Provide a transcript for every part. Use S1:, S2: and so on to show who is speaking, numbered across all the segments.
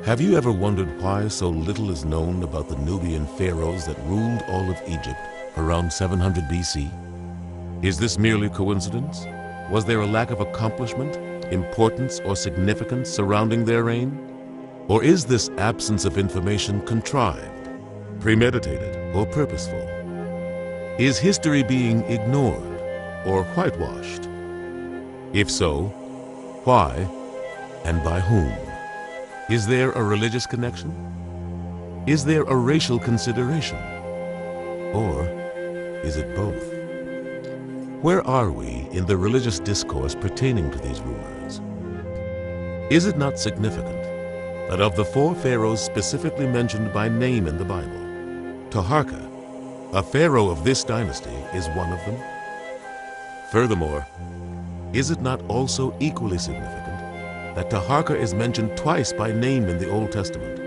S1: Have you ever wondered why so little is known about the Nubian pharaohs that ruled all of Egypt around 700 BC? Is this merely coincidence? Was there a lack of accomplishment, importance, or significance surrounding their reign? Or is this absence of information contrived, premeditated, or purposeful? Is history being ignored or whitewashed? If so, why and by whom? Is there a religious connection? Is there a racial consideration? Or is it both? Where are we in the religious discourse pertaining to these rumors? Is it not significant that of the 4 pharaohs specifically mentioned by name in the Bible, Taharka, a pharaoh of this dynasty, is one of them? Furthermore, is it not also equally significant that Taharka is mentioned twice by name in the Old Testament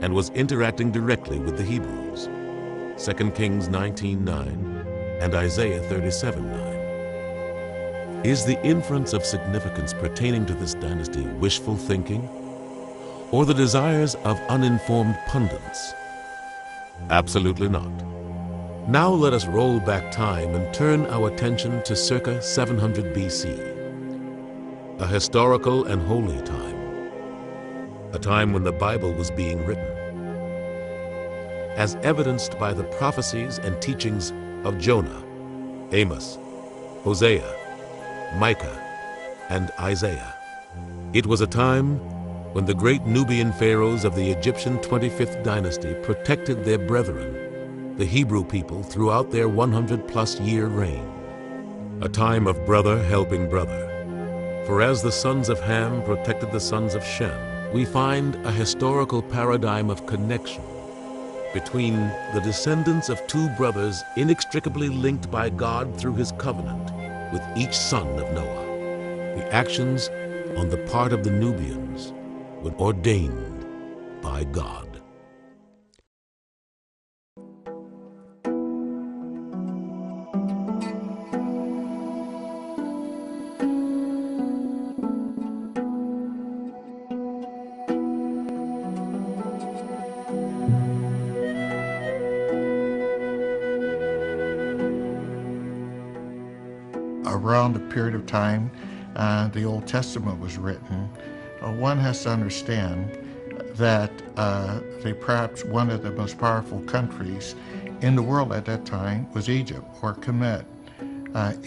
S1: and was interacting directly with the Hebrews, 2 Kings 19:9 and Isaiah 37:9? Is the inference of significance pertaining to this dynasty wishful thinking or the desires of uninformed pundits? Absolutely not. Now let us roll back time and turn our attention to circa 700 BC, a historical and holy time, a time when the Bible was being written, as evidenced by the prophecies and teachings of Jonah, Amos, Hosea, Micah, and Isaiah. It was a time when the great Nubian pharaohs of the Egyptian 25th dynasty protected their brethren, the Hebrew people, throughout their 100-plus year reign. A time of brother helping brother. For as the sons of Ham protected the sons of Shem, we find a historical paradigm of connection between the descendants of 2 brothers inextricably linked by God through his covenant with each son of Noah. The actions on the part of the Nubians were ordained by God.
S2: Around the period of time the Old Testament was written, one has to understand that perhaps one of the most powerful countries in the world at that time was Egypt, or Kemet.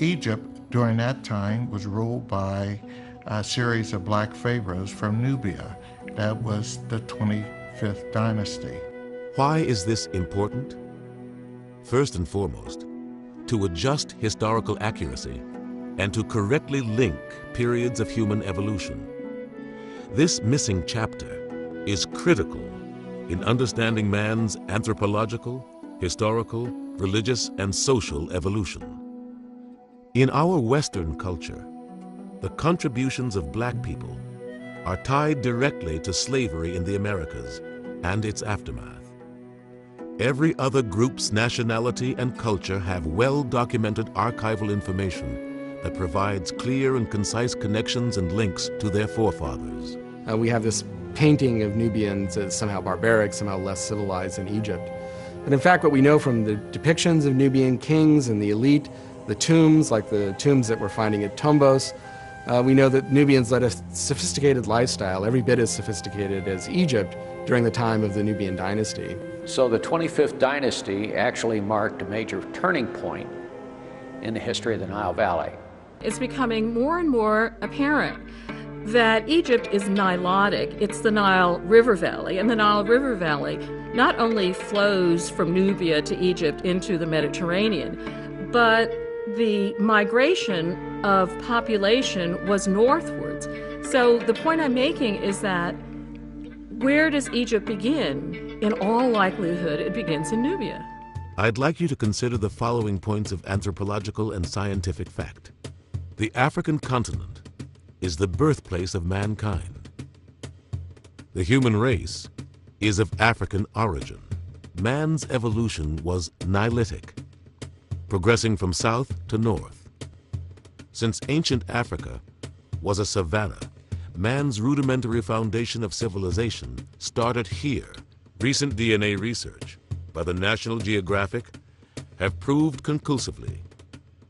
S2: Egypt during that time was ruled by a series of black pharaohs from Nubia. That was the 25th dynasty.
S1: Why is this important? First and foremost, to adjust historical accuracy and to correctly link periods of human evolution. This missing chapter is critical in understanding man's anthropological, historical, religious, and social evolution. In our Western culture, the contributions of black people are tied directly to slavery in the Americas and its aftermath. Every other group's nationality and culture have well-documented archival information that provides clear and concise connections and links to their forefathers.
S3: We have this painting of Nubians as somehow barbaric, somehow less civilized than Egypt. But in fact, what we know from the depictions of Nubian kings and the elite, the tombs, like the tombs that we're finding at Tombos, we know that Nubians led a sophisticated lifestyle, every bit as sophisticated as Egypt during the time of the Nubian dynasty.
S4: So the 25th dynasty actually marked a major turning point in the history of the Nile Valley.
S5: It's becoming more and more apparent that Egypt is Nilotic. It's the Nile River Valley, and the Nile River Valley not only flows from Nubia to Egypt into the Mediterranean, but the migration of population was northwards. So the point I'm making is that where does Egypt begin? In all likelihood, it begins in Nubia.
S1: I'd like you to consider the following points of anthropological and scientific fact. The African continent is the birthplace of mankind. The human race is of African origin. Man's evolution was Nilotic, progressing from south to north. Since ancient Africa was a savanna, man's rudimentary foundation of civilization started here. Recent DNA research by the National Geographic have proved conclusively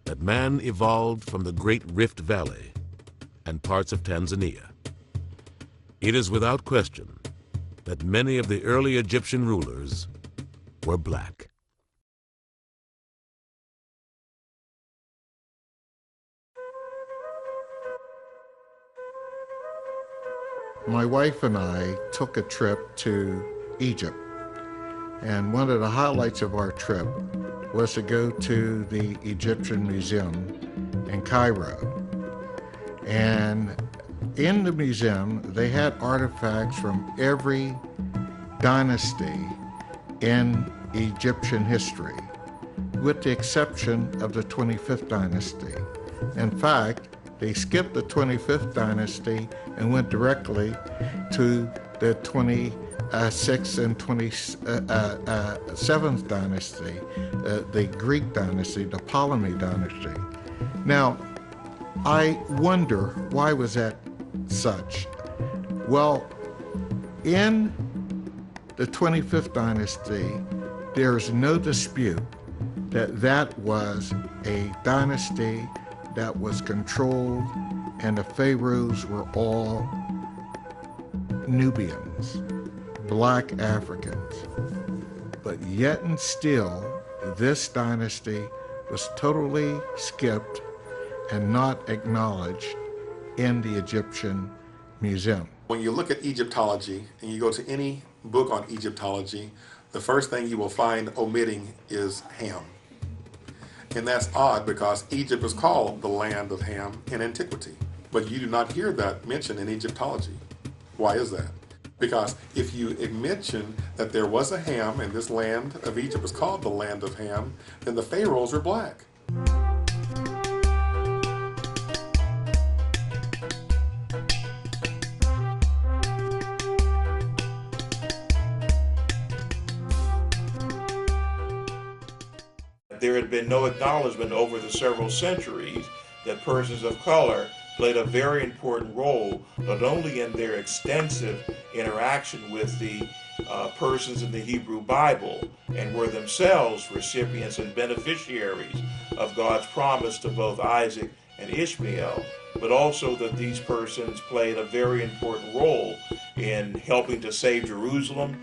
S1: that man evolved from the Great Rift Valley and parts of Tanzania. It is without question that many of the early Egyptian rulers were black.
S2: My wife and I took a trip to Egypt, and one of the highlights of our trip was to go to the Egyptian Museum in Cairo. And in the museum, they had artifacts from every dynasty in Egyptian history, with the exception of the 25th dynasty. In fact, they skipped the 25th dynasty and went directly to the 26th and 27th dynasty, the Greek dynasty, the Ptolemy dynasty. Now, I wonder, why was that such? Well, in the 25th dynasty, there's no dispute that that was a dynasty that was controlled, and the pharaohs were all Nubians, black Africans. But yet and still, this dynasty was totally skipped and not acknowledged in the Egyptian Museum.
S6: When you look at Egyptology and you go to any book on Egyptology, the first thing you will find omitting is Ham. And that's odd, because Egypt is called the land of Ham in antiquity. But you do not hear that mentioned in Egyptology. Why is that? Because if you mention that there was a Ham and this land of Egypt was called the land of Ham, then the pharaohs were black.
S7: There had been no acknowledgement over the several centuries that persons of color played a very important role, not only in their extensive interaction with the persons in the Hebrew Bible, and were themselves recipients and beneficiaries of God's promise to both Isaac and Ishmael, but also that these persons played a very important role in helping to save Jerusalem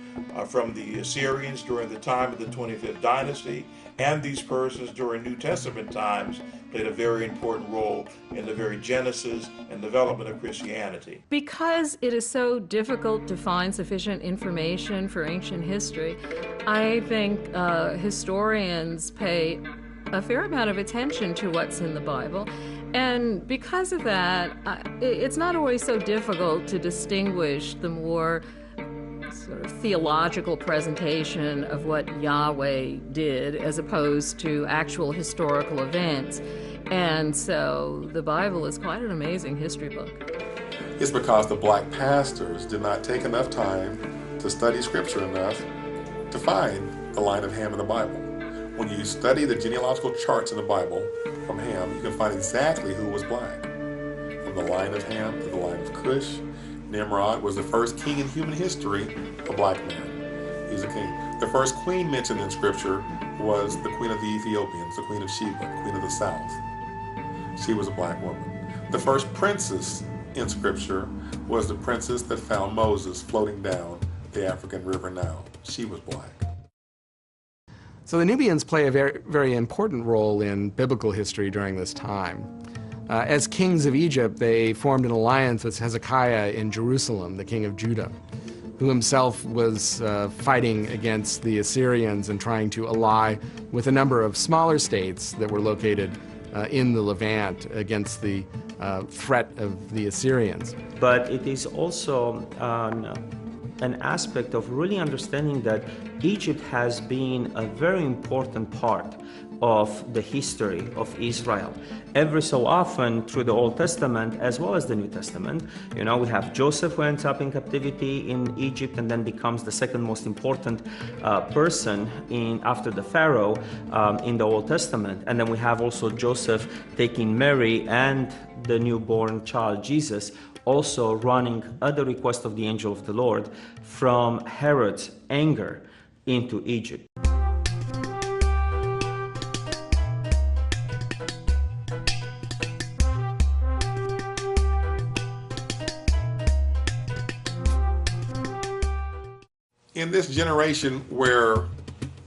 S7: from the Assyrians during the time of the 25th dynasty, and these persons during New Testament times played a very important role in the very genesis and development of Christianity.
S5: Because it is so difficult to find sufficient information for ancient history, I think historians pay a fair amount of attention to what's in the Bible. And because of that, it's not always so difficult to distinguish the more sort of theological presentation of what Yahweh did as opposed to actual historical events. And so the Bible is quite an amazing history book.
S6: It's because the black pastors did not take enough time to study scripture enough to find the line of Ham in the Bible. When you study the genealogical charts in the Bible from Ham, you can find exactly who was black. From the line of Ham to the line of Cush, Nimrod was the first king in human history, a black man. He's a king. The first queen mentioned in Scripture was the queen of the Ethiopians, the queen of Sheba, queen of the south. She was a black woman. The first princess in Scripture was the princess that found Moses floating down the African river Nile. She was black.
S3: So the Nubians play a very, very important role in biblical history during this time. As kings of Egypt, they formed an alliance with Hezekiah in Jerusalem, the king of Judah, who himself was fighting against the Assyrians and trying to ally with a number of smaller states that were located in the Levant against the threat of the Assyrians.
S8: But it is also an aspect of really understanding that Egypt has been a very important part of the history of Israel. Every so often through the Old Testament as well as the New Testament, you know, we have Joseph who ends up in captivity in Egypt and then becomes the second most important person after the Pharaoh in the Old Testament. And then we have also Joseph taking Mary and the newborn child Jesus also running at the request of the angel of the Lord from Herod's anger into Egypt.
S6: In this generation where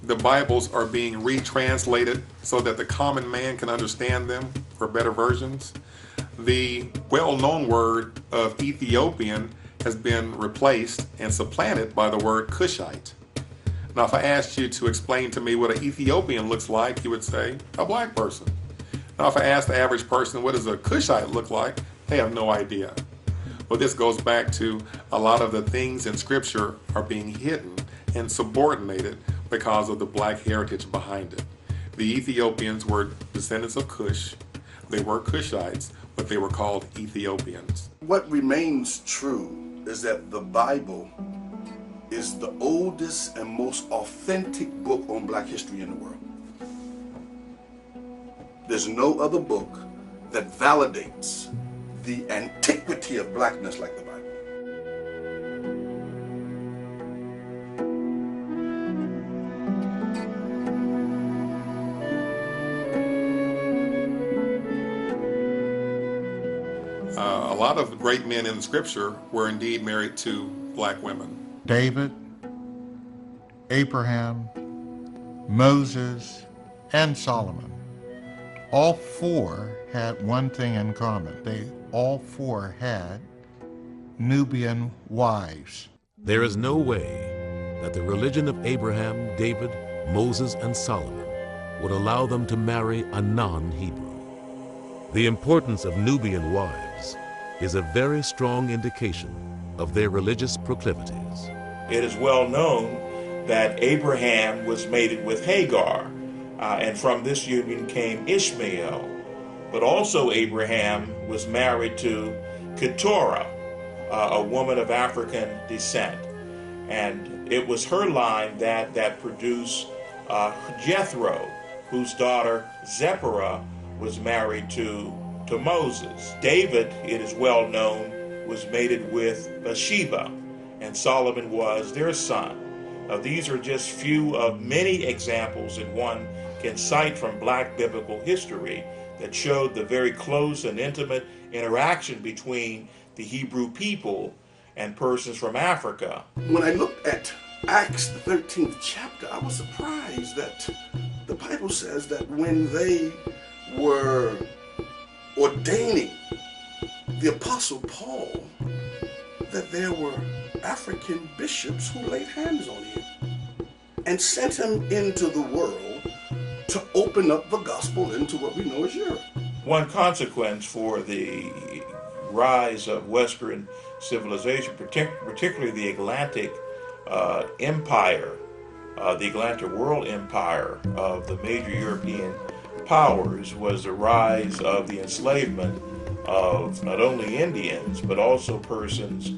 S6: the Bibles are being retranslated so that the common man can understand them for better versions, the well-known word of Ethiopian has been replaced and supplanted by the word Cushite. Now, if I asked you to explain to me what an Ethiopian looks like, you would say a black person. Now, if I asked the average person what does a Cushite look like, they have no idea. Well, this goes back to a lot of the things in Scripture are being hidden and subordinated because of the black heritage behind it. The Ethiopians were descendants of Cush. They were Cushites, but they were called Ethiopians.
S9: What remains true is that the Bible is the oldest and most authentic book on black history in the world. There's no other book that validates the antiquity of blackness like the Bible.
S6: A lot of great men in Scripture were indeed married to black women.
S2: David, Abraham, Moses, and Solomon. All four had one thing in common. They all four had Nubian wives.
S1: There is no way that the religion of Abraham, David, Moses, and Solomon would allow them to marry a non-Hebrew. The importance of Nubian wives is a very strong indication of their religious proclivities.
S7: It is well known that Abraham was mated with Hagar, and from this union came Ishmael. But also Abraham was married to Keturah, a woman of African descent. And it was her line that produced Jethro, whose daughter Zipporah was married to Moses. David, it is well known, was mated with Bathsheba, and Solomon was their son. Now, these are just few of many examples that one can cite from black biblical history that showed the very close and intimate interaction between the Hebrew people and persons from Africa.
S9: When I looked at Acts, the 13th chapter, I was surprised that the Bible says that when they were ordaining the Apostle Paul, that there were African bishops who laid hands on him and sent him into the world to open up the gospel into what we know as Europe.
S7: One consequence for the rise of Western civilization, particularly the Atlantic empire, the Atlantic world empire of the major European powers, was the rise of the enslavement of not only Indians but also persons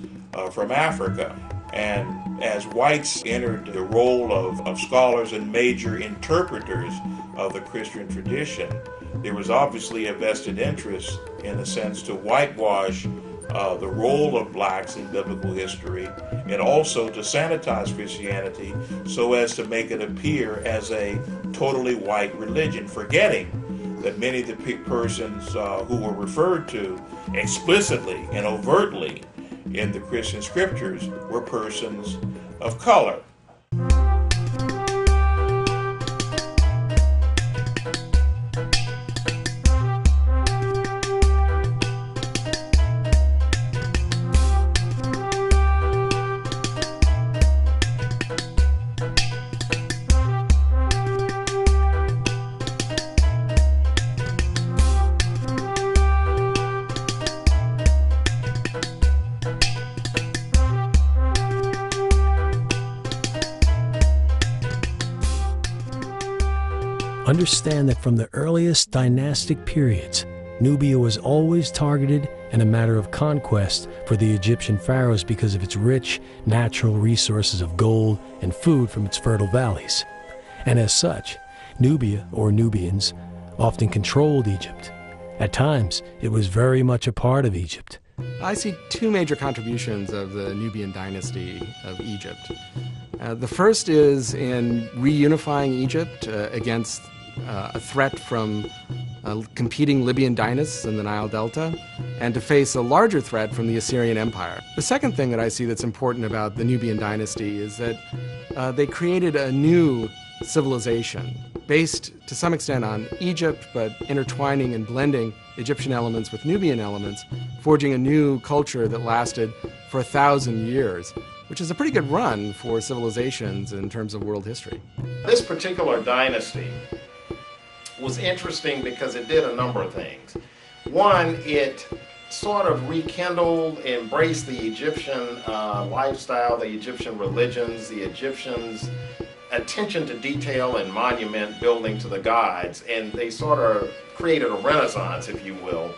S7: from Africa. And as whites entered the role of scholars and major interpreters of the Christian tradition, there was obviously a vested interest, in a sense, to whitewash the role of blacks in biblical history, and also to sanitize Christianity so as to make it appear as a totally white religion, forgetting that many of the persons who were referred to explicitly and overtly in the Christian scriptures were persons of color.
S10: Understand that from the earliest dynastic periods, Nubia was always targeted and a matter of conquest for the Egyptian pharaohs because of its rich natural resources of gold and food from its fertile valleys. And as such, Nubia, or Nubians, often controlled Egypt. At times, it was very much a part of Egypt,
S3: I see two major contributions of the Nubian dynasty of Egypt. The first is in reunifying Egypt against a threat from competing Libyan dynasts in the Nile Delta, and to face a larger threat from the Assyrian Empire. The second thing that I see that's important about the Nubian dynasty is that they created a new civilization based to some extent on Egypt, but intertwining and blending Egyptian elements with Nubian elements, forging a new culture that lasted for 1,000 years, which is a pretty good run for civilizations in terms of world history.
S11: This particular dynasty was interesting because it did a number of things. One, it sort of rekindled, embraced the Egyptian lifestyle, the Egyptian religions, the Egyptians' attention to detail and monument building to the gods, and they sort of created a renaissance, if you will,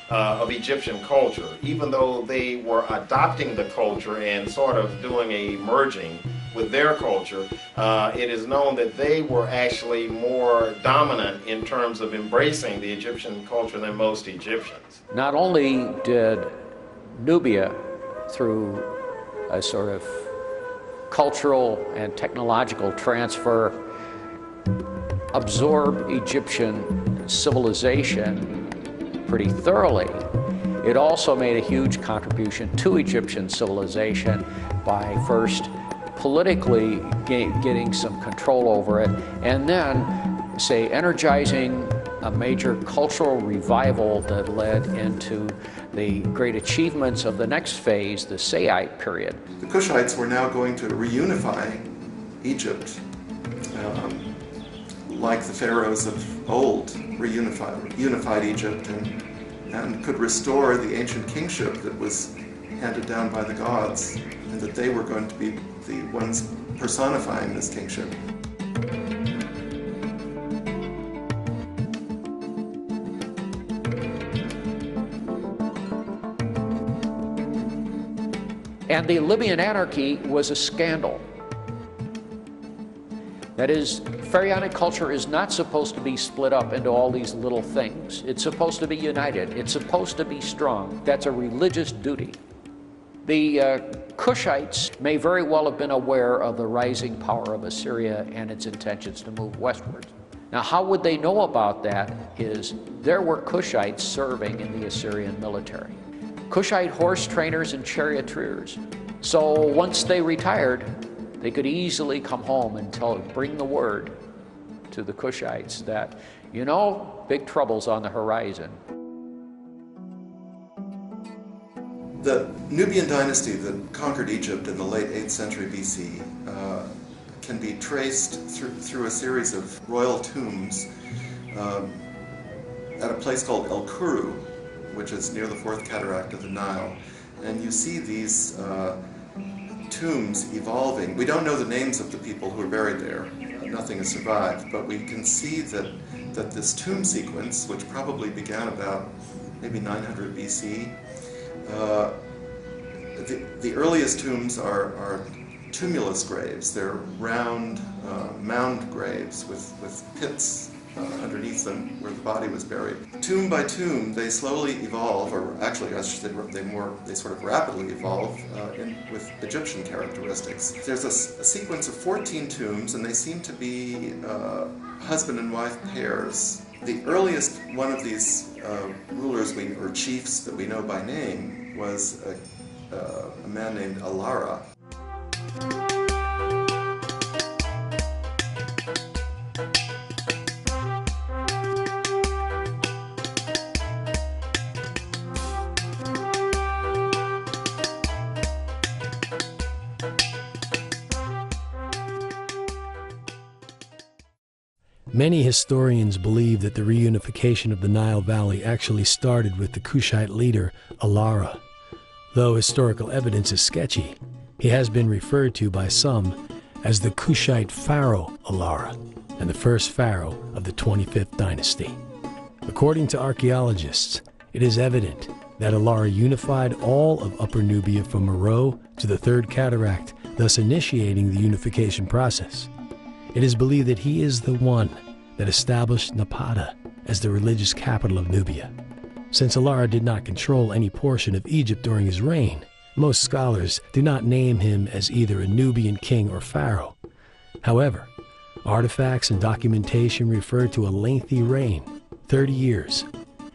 S11: of Egyptian culture. Even though they were adopting the culture and sort of doing a merging with their culture, it is known that they were actually more dominant in terms of embracing the Egyptian culture than most Egyptians.
S4: Not only did Nubia, through a sort of cultural and technological transfer, absorb Egyptian civilization pretty thoroughly, it also made a huge contribution to Egyptian civilization by first politically getting some control over it, and then, say, energizing a major cultural revival that led into the great achievements of the next phase, the Saite period.
S9: The Kushites were now going to reunify Egypt, like the pharaohs of old unified Egypt, and could restore the ancient kingship that was handed down by the gods, and that they were going to be the ones personifying this kingship.
S4: And the Libyan anarchy was a scandal. That is, pharaonic culture is not supposed to be split up into all these little things. It's supposed to be united. It's supposed to be strong. That's a religious duty. The Kushites may very well have been aware of the rising power of Assyria and its intentions to move westwards. Now, how would they know about that is there were Kushites serving in the Assyrian military. Kushite horse trainers and charioteers. So once they retired, they could easily come home and bring the word to the Kushites that, you know, big trouble's on the horizon.
S9: The Nubian dynasty that conquered Egypt in the late 8th century BC can be traced through a series of royal tombs at a place called El Kuru, which is near the fourth cataract of the Nile. And you see these tombs evolving. We don't know the names of the people who are buried there. Nothing has survived, but we can see that this tomb sequence, which probably began about maybe 900 BC, the earliest tombs are tumulus graves. They're round mound graves with pits underneath them where the body was buried. Tomb by tomb, they slowly evolve, or actually I should say they sort of rapidly evolve with Egyptian characteristics. There's a sequence of 14 tombs, and they seem to be husband and wife pairs. The earliest one of these rulers or chiefs that we know by name was a man named Alara.
S10: Many historians believe that the reunification of the Nile Valley actually started with the Kushite leader, Alara. Though historical evidence is sketchy, he has been referred to by some as the Kushite Pharaoh Alara, and the first pharaoh of the 25th dynasty. According to archaeologists, it is evident that Alara unified all of Upper Nubia from Meroe to the Third Cataract, thus initiating the unification process. It is believed that he is the one that established Napata as the religious capital of Nubia. Since Alara did not control any portion of Egypt during his reign, most scholars do not name him as either a Nubian king or pharaoh. However, artifacts and documentation refer to a lengthy reign, 30 years,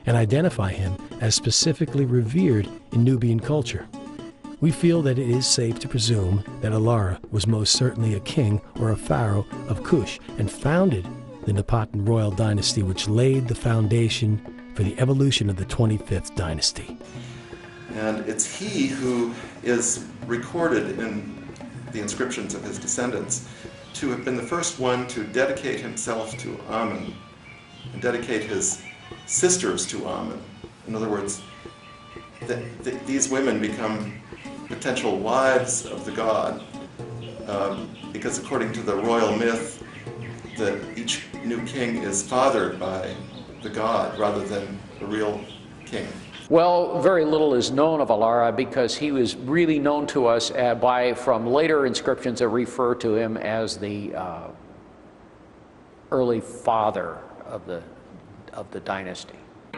S10: and identify him as specifically revered in Nubian culture. We feel that it is safe to presume that Alara was most certainly a king or a pharaoh of Kush and founded the Napatan royal dynasty, which laid the foundation for the evolution of the 25th dynasty.
S12: And it's he who is recorded in the inscriptions of his descendants to have been the first one to dedicate himself to Amun and dedicate his sisters to Amun. In other words, these women become potential wives of the god because according to the royal myth, that each new king is fathered by the god rather than the real king.
S4: Well, very little is known of Alara because he was really known to us from later inscriptions that refer to him as the early father of the dynasty.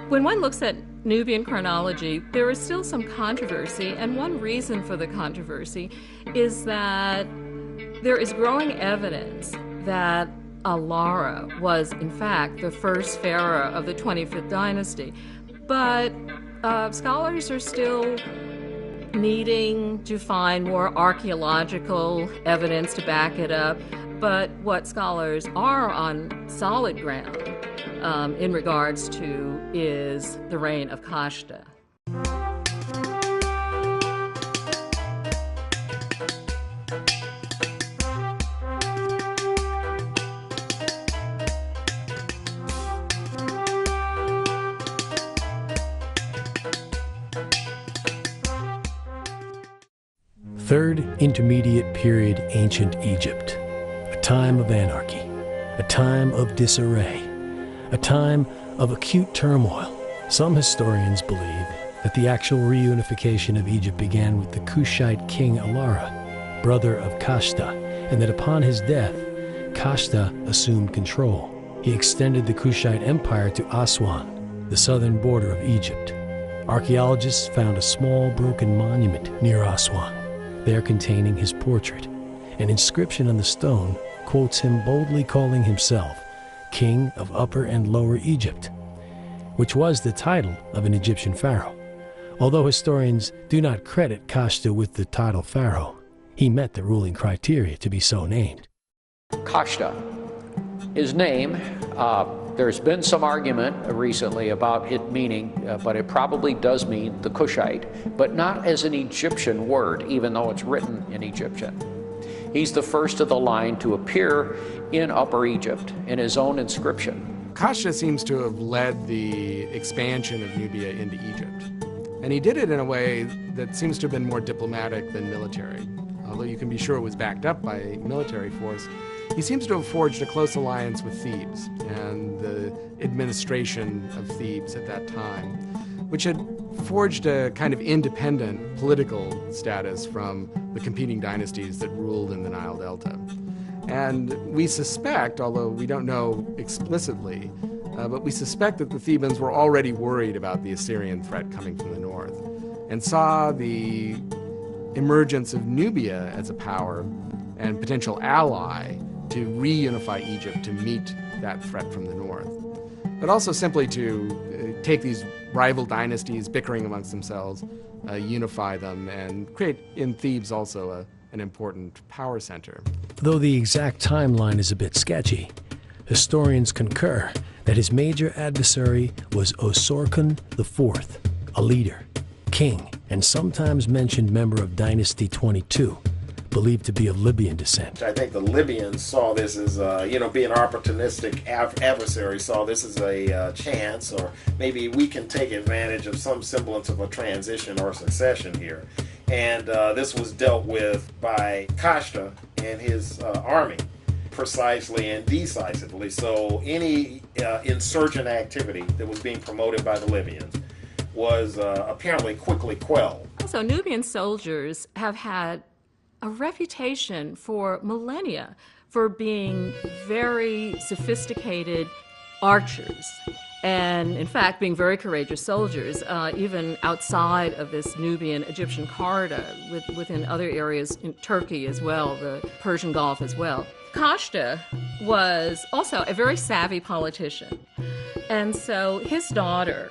S5: When one looks at Nubian chronology, there is still some controversy, and one reason for the controversy is that there is growing evidence that Alara was, in fact, the first pharaoh of the 25th dynasty. But scholars are still needing to find more archaeological evidence to back it up. But what scholars are on solid ground in regards to is the reign of Kashta.
S10: Third Intermediate Period Ancient Egypt, a time of anarchy, a time of disarray, a time of acute turmoil. Some historians believe that the actual reunification of Egypt began with the Kushite king Alara, brother of Kashta, and that upon his death, Kashta assumed control. He extended the Kushite Empire to Aswan, the southern border of Egypt. Archaeologists found a small broken monument near Aswan, there containing his portrait. An inscription on the stone quotes him boldly calling himself King of Upper and Lower Egypt, which was the title of an Egyptian pharaoh. Although historians do not credit Kashta with the title pharaoh, he met the ruling criteria to be so named.
S4: Kashta, his name, there's been some argument recently about it meaning, but it probably does mean the Kushite, but not as an Egyptian word, even though it's written in Egyptian. He's the first of the line to appear in Upper Egypt in his own inscription.
S3: Kashta seems to have led the expansion of Nubia into Egypt. And he did it in a way that seems to have been more diplomatic than military. Although you can be sure it was backed up by a military force, he seems to have forged a close alliance with Thebes and the administration of Thebes at that time, which had forged a kind of independent political status from the competing dynasties that ruled in the Nile Delta. And we suspect, although we don't know explicitly, but we suspect that the Thebans were already worried about the Assyrian threat coming from the north and saw the emergence of Nubia as a power and potential ally to reunify Egypt to meet that threat from the north, but also simply to take these rival dynasties bickering amongst themselves, unify them, and create in Thebes also an important power center.
S10: Though the exact timeline is a bit sketchy, historians concur that his major adversary was Osorkon IV, a leader, king, and sometimes mentioned member of Dynasty 22, believed to be of Libyan descent.
S11: I think the Libyans saw this as, being opportunistic adversaries, saw this as a chance, or maybe we can take advantage of some semblance of a transition or succession here. And this was dealt with by Kashta and his army precisely and decisively. So any insurgent activity that was being promoted by the Libyans was apparently quickly quelled.
S5: Also, Nubian soldiers have had a reputation for millennia for being very sophisticated archers. and in fact being very courageous soldiers, even outside of this Nubian Egyptian corridor, within other areas in Turkey as well, the Persian Gulf as well. Kashta was also a very savvy politician, and so his daughter,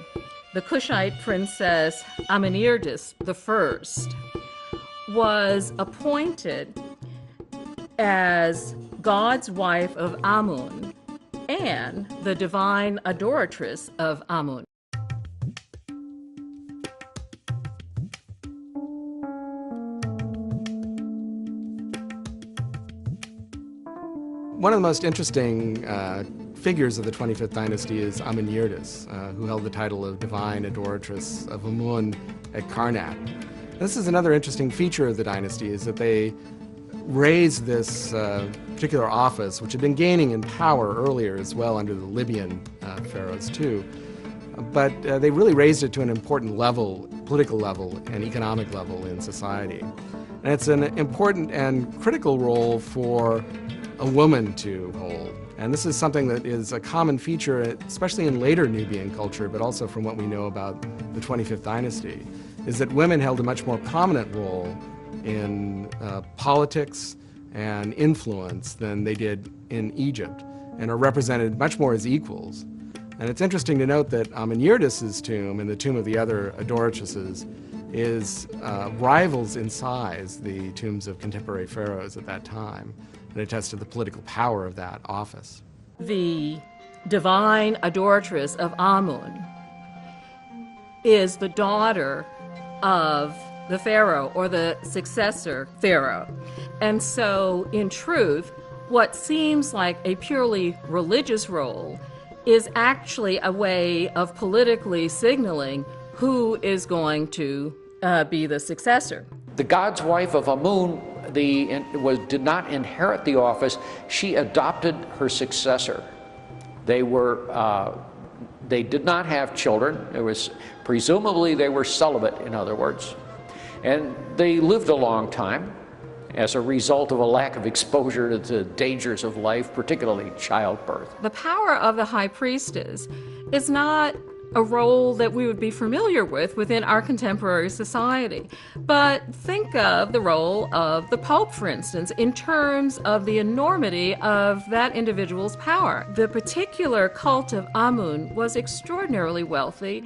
S5: the Kushite princess Amenirtis I, was appointed as God's wife of Amun and the divine adoratress of Amun.
S3: One of the most interesting figures of the 25th dynasty is Amenirtis, who held the title of divine adoratress of Amun at Karnak. This is another interesting feature of the dynasty, is that they raised this particular office, which had been gaining in power earlier as well under the Libyan pharaohs too, but they really raised it to an important level, political level and economic level in society. And it's an important and critical role for a woman to hold. And this is something that is a common feature, especially in later Nubian culture, but also from what we know about the 25th dynasty, is that women held a much more prominent role in politics and influence than they did in Egypt, and are represented much more as equals. And it's interesting to note that Amenirtis' tomb and the tomb of the other adoratresses is rivals in size the tombs of contemporary pharaohs at that time, and attests to the political power of that office.
S5: The divine adoratress of Amun is the daughter of the pharaoh, or the successor pharaoh. And so, in truth, what seems like a purely religious role is actually a way of politically signaling who is going to be the successor.
S4: The God's wife of Amun did not inherit the office. She adopted her successor. They did not have children. Presumably they were celibate, in other words. And they lived a long time as a result of a lack of exposure to the dangers of life, particularly childbirth.
S5: The power of the high priestess is not a role that we would be familiar with within our contemporary society. But think of the role of the Pope, for instance, in terms of the enormity of that individual's power. The particular cult of Amun was extraordinarily wealthy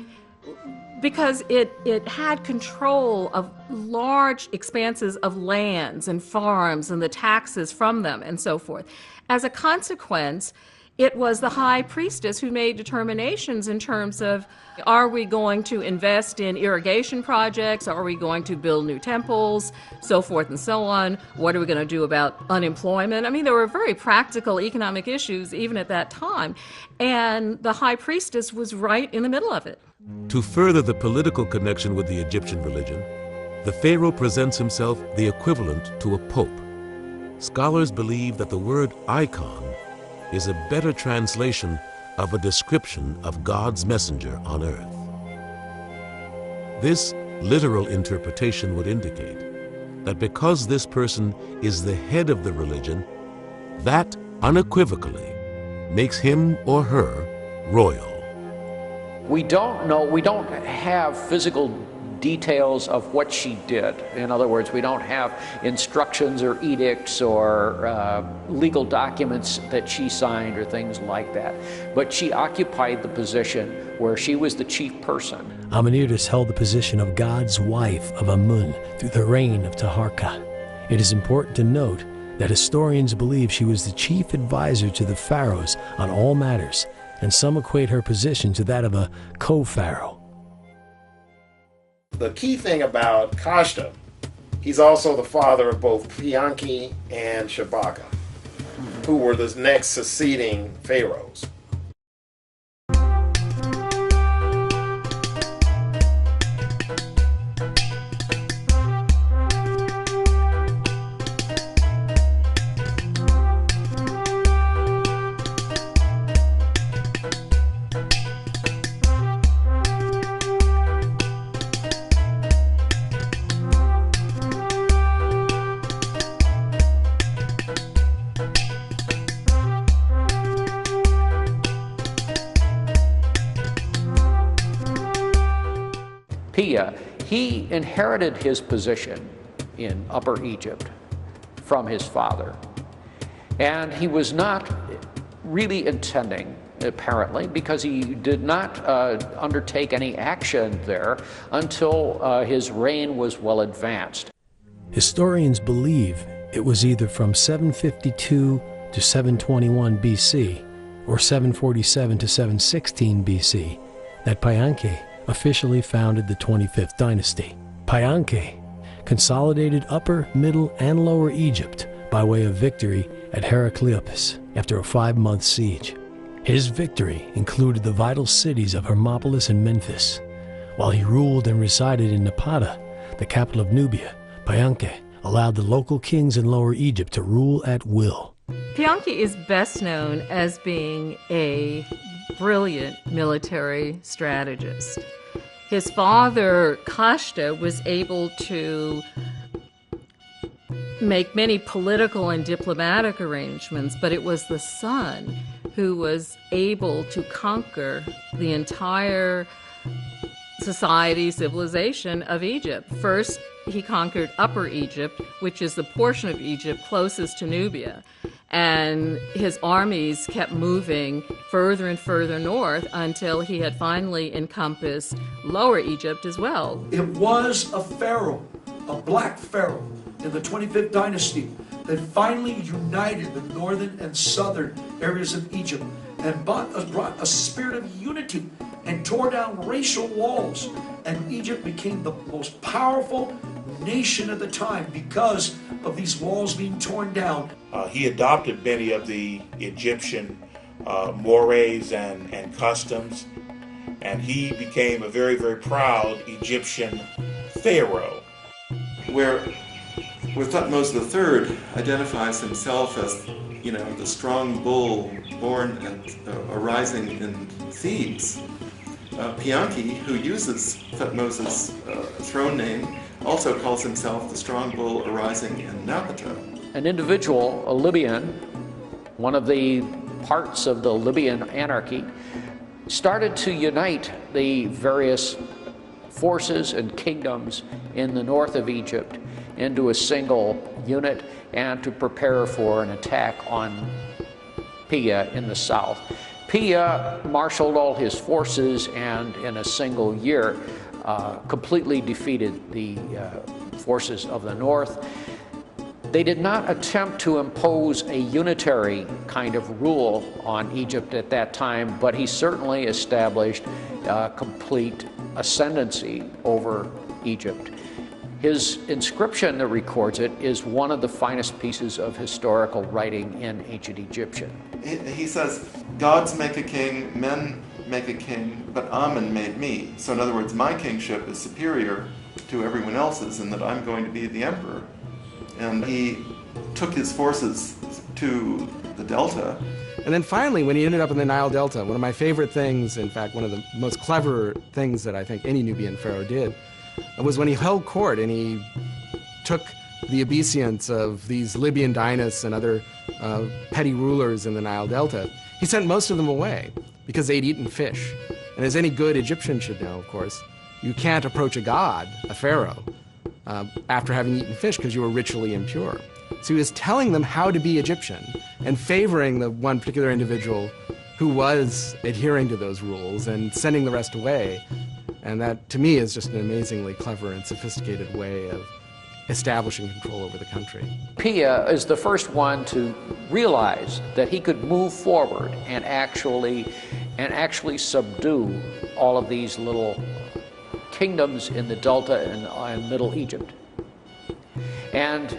S5: because it had control of large expanses of lands and farms and the taxes from them and so forth. As a consequence, it was the high priestess who made determinations in terms of, are we going to invest in irrigation projects? Are we going to build new temples? So forth and so on. What are we going to do about unemployment? I mean, there were very practical economic issues even at that time. And the high priestess was right in the middle of it.
S1: To further the political connection with the Egyptian religion, the pharaoh presents himself the equivalent to a pope. Scholars believe that the word icon is a better translation of a description of God's messenger on earth. This literal interpretation would indicate that because this person is the head of the religion, that unequivocally makes him or her royal.
S4: We don't know, we don't have physical details of what she did. In other words, we don't have instructions or edicts or legal documents that she signed or things like that. But she occupied the position where she was the chief person.
S10: Amenirtis held the position of God's wife of Amun through the reign of Taharqa. It is important to note that historians believe she was the chief advisor to the pharaohs on all matters, and some equate her position to that of a co-pharaoh.
S11: The key thing about Kashta, he's also the father of both Pianki and Shabaka, who were the next succeeding pharaohs.
S4: Pia, he inherited his position in Upper Egypt from his father. And he was not really intending, apparently, because he did not undertake any action there until his reign was well advanced.
S10: Historians believe it was either from 752 to 721 BC or 747 to 716 BC that Palenque officially founded the 25th dynasty. Palenque consolidated Upper, Middle, and Lower Egypt by way of victory at Heracleopolis after a 5-month siege. His victory included the vital cities of Hermopolis and Memphis. While he ruled and resided in Napata, the capital of Nubia, Palenque allowed the local kings in Lower Egypt to rule at will.
S5: Palenque is best known as being a brilliant military strategist. His father, Kashta, was able to make many political and diplomatic arrangements, but it was the son who was able to conquer the entire society, civilization of Egypt. First, he conquered Upper Egypt, which is the portion of Egypt closest to Nubia. And his armies kept moving further and further north until he had finally encompassed Lower Egypt as well.
S13: It was a pharaoh, a black pharaoh in the 25th dynasty, that finally united the northern and southern areas of Egypt and brought a spirit of unity and tore down racial walls. And Egypt became the most powerful nation at the time because of these walls being torn down.
S7: He adopted many of the Egyptian mores and customs, and he became a very, very proud Egyptian pharaoh.
S12: Where Thutmose III identifies himself as, the strong bull born and arising in Thebes, Palenque, who uses Thutmose's throne name, also calls himself the strong bull arising in Napata.
S4: An individual, a Libyan, one of the parts of the Libyan anarchy, started to unite the various forces and kingdoms in the north of Egypt into a single unit and to prepare for an attack on Pia in the south. Pia marshaled all his forces and in a single year completely defeated the forces of the north. They did not attempt to impose a unitary kind of rule on Egypt at that time, but he certainly established complete ascendancy over Egypt. His inscription that records it is one of the finest pieces of historical writing in ancient Egyptian.
S12: He says, gods make a king, men make a king, but Amen made me. So in other words, my kingship is superior to everyone else's in that I'm going to be the emperor. And he took his forces to the Delta.
S3: And then finally, when he ended up in the Nile Delta, one of my favorite things, in fact, one of the most clever things that I think any Nubian pharaoh did, was when he held court and he took the obeisance of these Libyan dynasts and other petty rulers in the Nile Delta. He sent most of them away because they'd eaten fish. And as any good Egyptian should know, of course, you can't approach a god, a pharaoh, after having eaten fish because you were ritually impure. So he was telling them how to be Egyptian and favoring the one particular individual who was adhering to those rules and sending the rest away. And that, to me, is just an amazingly clever and sophisticated way of establishing control over the country.
S4: Pia is the first one to realize that he could move forward and actually subdue all of these little kingdoms in the Delta and Middle Egypt. And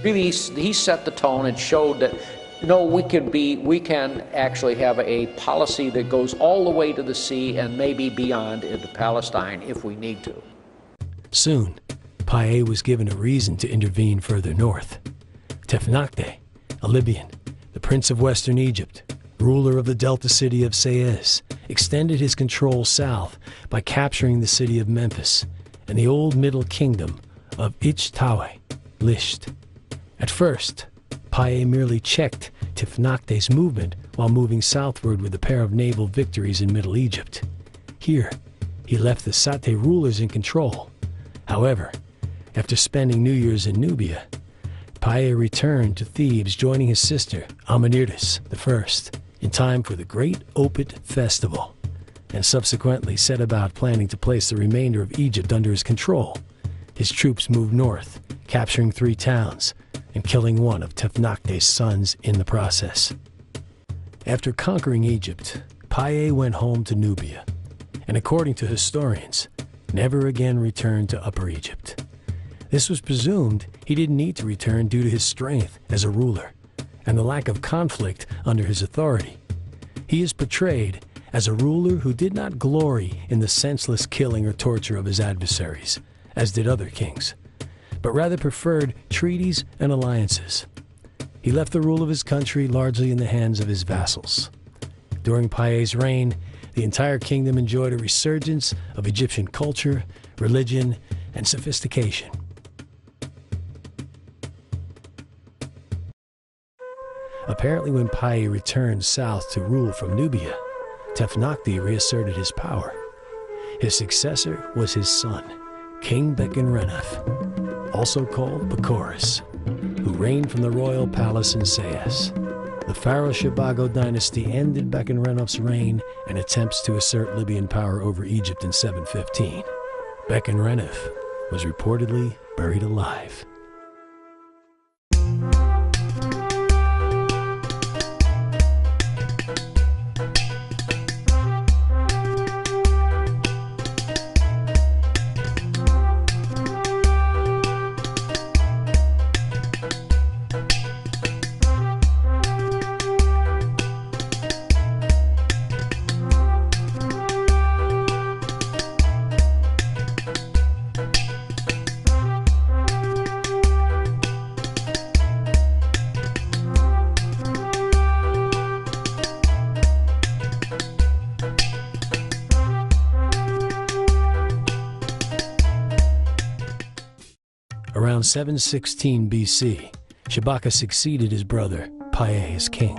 S4: really, he set the tone and showed that, no, we can actually have a policy that goes all the way to the sea and maybe beyond into Palestine if we need to.
S10: Soon, Palenque was given a reason to intervene further north. Tefnakte, a Libyan, the prince of western Egypt, ruler of the delta city of Suez, extended his control south by capturing the city of Memphis and the old middle kingdom of Ichtawe, Lisht. At first, Palenque merely checked Tefnakte's movement while moving southward with a pair of naval victories in Middle Egypt. Here, he left the Sate rulers in control. However, after spending New Year's in Nubia, Paye returned to Thebes, joining his sister, Amenertis I, in time for the Great Opet Festival, and subsequently set about planning to place the remainder of Egypt under his control. His troops moved north, capturing 3 towns and killing one of Tefnakhte's sons in the process. After conquering Egypt, Paye went home to Nubia, and according to historians, never again returned to Upper Egypt. This was presumed he didn't need to return due to his strength as a ruler and the lack of conflict under his authority. He is portrayed as a ruler who did not glory in the senseless killing or torture of his adversaries, as did other kings, but rather preferred treaties and alliances. He left the rule of his country largely in the hands of his vassals. During Paye's reign, the entire kingdom enjoyed a resurgence of Egyptian culture, religion, and sophistication. Apparently, when Paye returned south to rule from Nubia, Tefnakhte reasserted his power. His successor was his son, King Bekenrenef, also called Pacorus, who reigned from the royal palace in Sais. The Pharaoh Shabago dynasty ended Bekenrenef's reign and attempts to assert Libyan power over Egypt in 715. Bekenrenef was reportedly buried alive. Around 716 BC, Shabaka succeeded his brother, Paye, as king.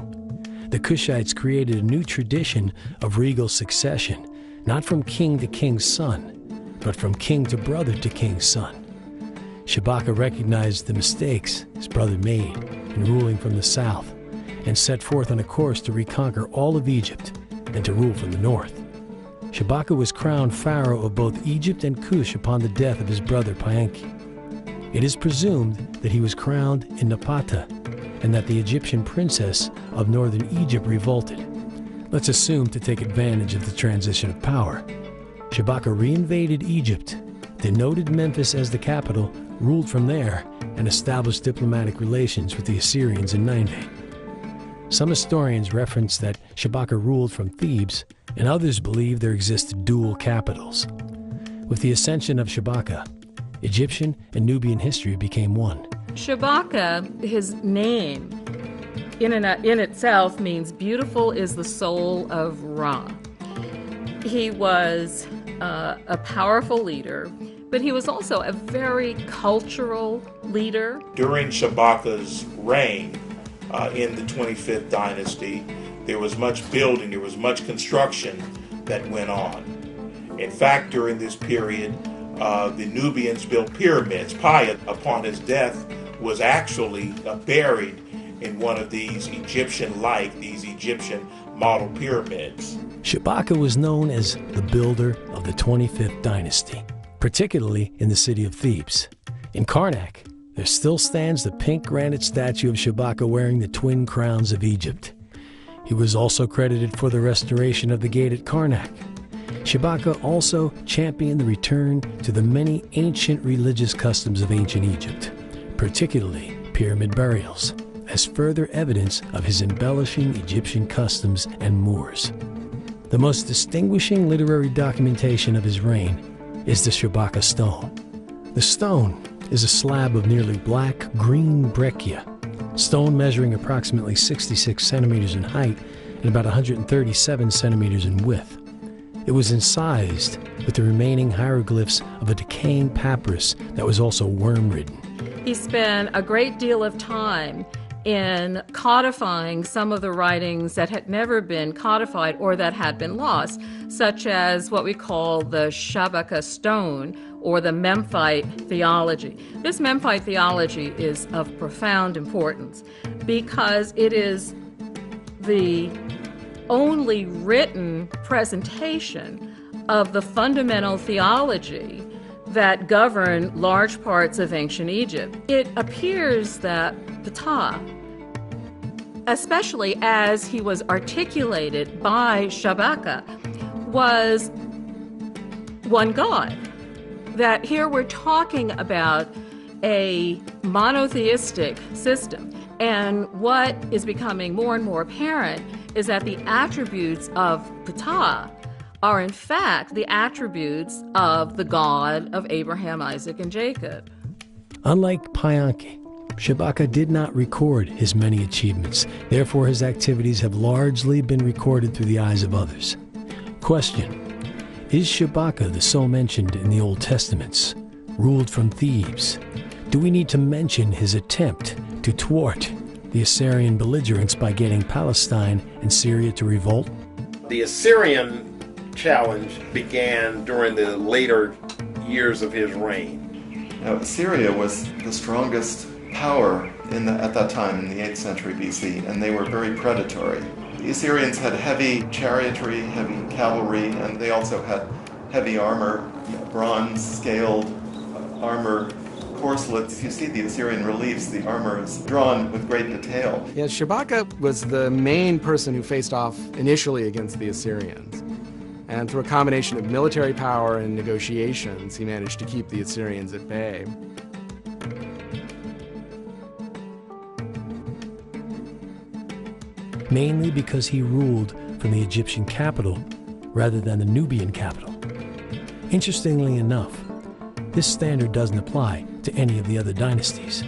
S10: The Kushites created a new tradition of regal succession, not from king to king's son, but from king to brother to king's son. Shabaka recognized the mistakes his brother made in ruling from the south and set forth on a course to reconquer all of Egypt and to rule from the north. Shabaka was crowned pharaoh of both Egypt and Kush upon the death of his brother Paenki. It is presumed that he was crowned in Napata and that the Egyptian princess of northern Egypt revolted. Let's assume to take advantage of the transition of power. Shabaka reinvaded Egypt, denoted Memphis as the capital, ruled from there, and established diplomatic relations with the Assyrians in Nineveh. Some historians reference that Shabaka ruled from Thebes, and others believe there existed dual capitals. With the ascension of Shabaka, Egyptian and Nubian history became one.
S5: Shabaka, his name in itself means beautiful is the soul of Ra. He was a powerful leader, but he was also a very cultural leader.
S7: During Shabaka's reign in the 25th dynasty, there was much building, there was much construction that went on. In fact, during this period, the Nubians built pyramids. Paye, upon his death, was actually buried in one of these Egyptian model pyramids.
S10: Shabaka was known as the builder of the 25th dynasty, particularly in the city of Thebes. In Karnak, there still stands the pink granite statue of Shabaka wearing the twin crowns of Egypt. He was also credited for the restoration of the gate at Karnak. Shabaka also championed the return to the many ancient religious customs of ancient Egypt, particularly pyramid burials, as further evidence of his embellishing Egyptian customs and mores. The most distinguishing literary documentation of his reign is the Shabaka stone. The stone is a slab of nearly black-green breccia, stone measuring approximately 66 centimeters in height and about 137 centimeters in width. It was incised with the remaining hieroglyphs of a decaying papyrus that was also worm-ridden.
S5: He spent a great deal of time in codifying some of the writings that had never been codified or that had been lost, such as what we call the Shabaka stone or the Memphite theology. This Memphite theology is of profound importance because it is the only written presentation of the fundamental theology that governed large parts of ancient Egypt. It appears that Ptah, especially as he was articulated by Shabaka, was one God. That here we're talking about a monotheistic system. And what is becoming more and more apparent is that the attributes of Ptah are in fact the attributes of the God of Abraham, Isaac, and Jacob.
S10: Unlike Payanke, Shabaka did not record his many achievements. Therefore, his activities have largely been recorded through the eyes of others. Question: is Shabaka the soul mentioned in the Old Testaments, ruled from Thebes? Do we need to mention his attempt to thwart the Assyrian belligerents by getting Palestine and Syria to revolt?
S11: The Assyrian challenge began during the later years of his reign.
S12: Now, Assyria was the strongest power at that time in the 8th century BC, and they were very predatory. The Assyrians had heavy chariotry, heavy cavalry, and they also had heavy armor, bronze, scaled armor, corselets. You see the Assyrian reliefs, the armor is drawn with great detail.
S3: Yeah, Shabaka was the main person who faced off initially against the Assyrians. And through a combination of military power and negotiations, he managed to keep the Assyrians at bay.
S10: Mainly because he ruled from the Egyptian capital rather than the Nubian capital. Interestingly enough, this standard doesn't apply to any of the other dynasties.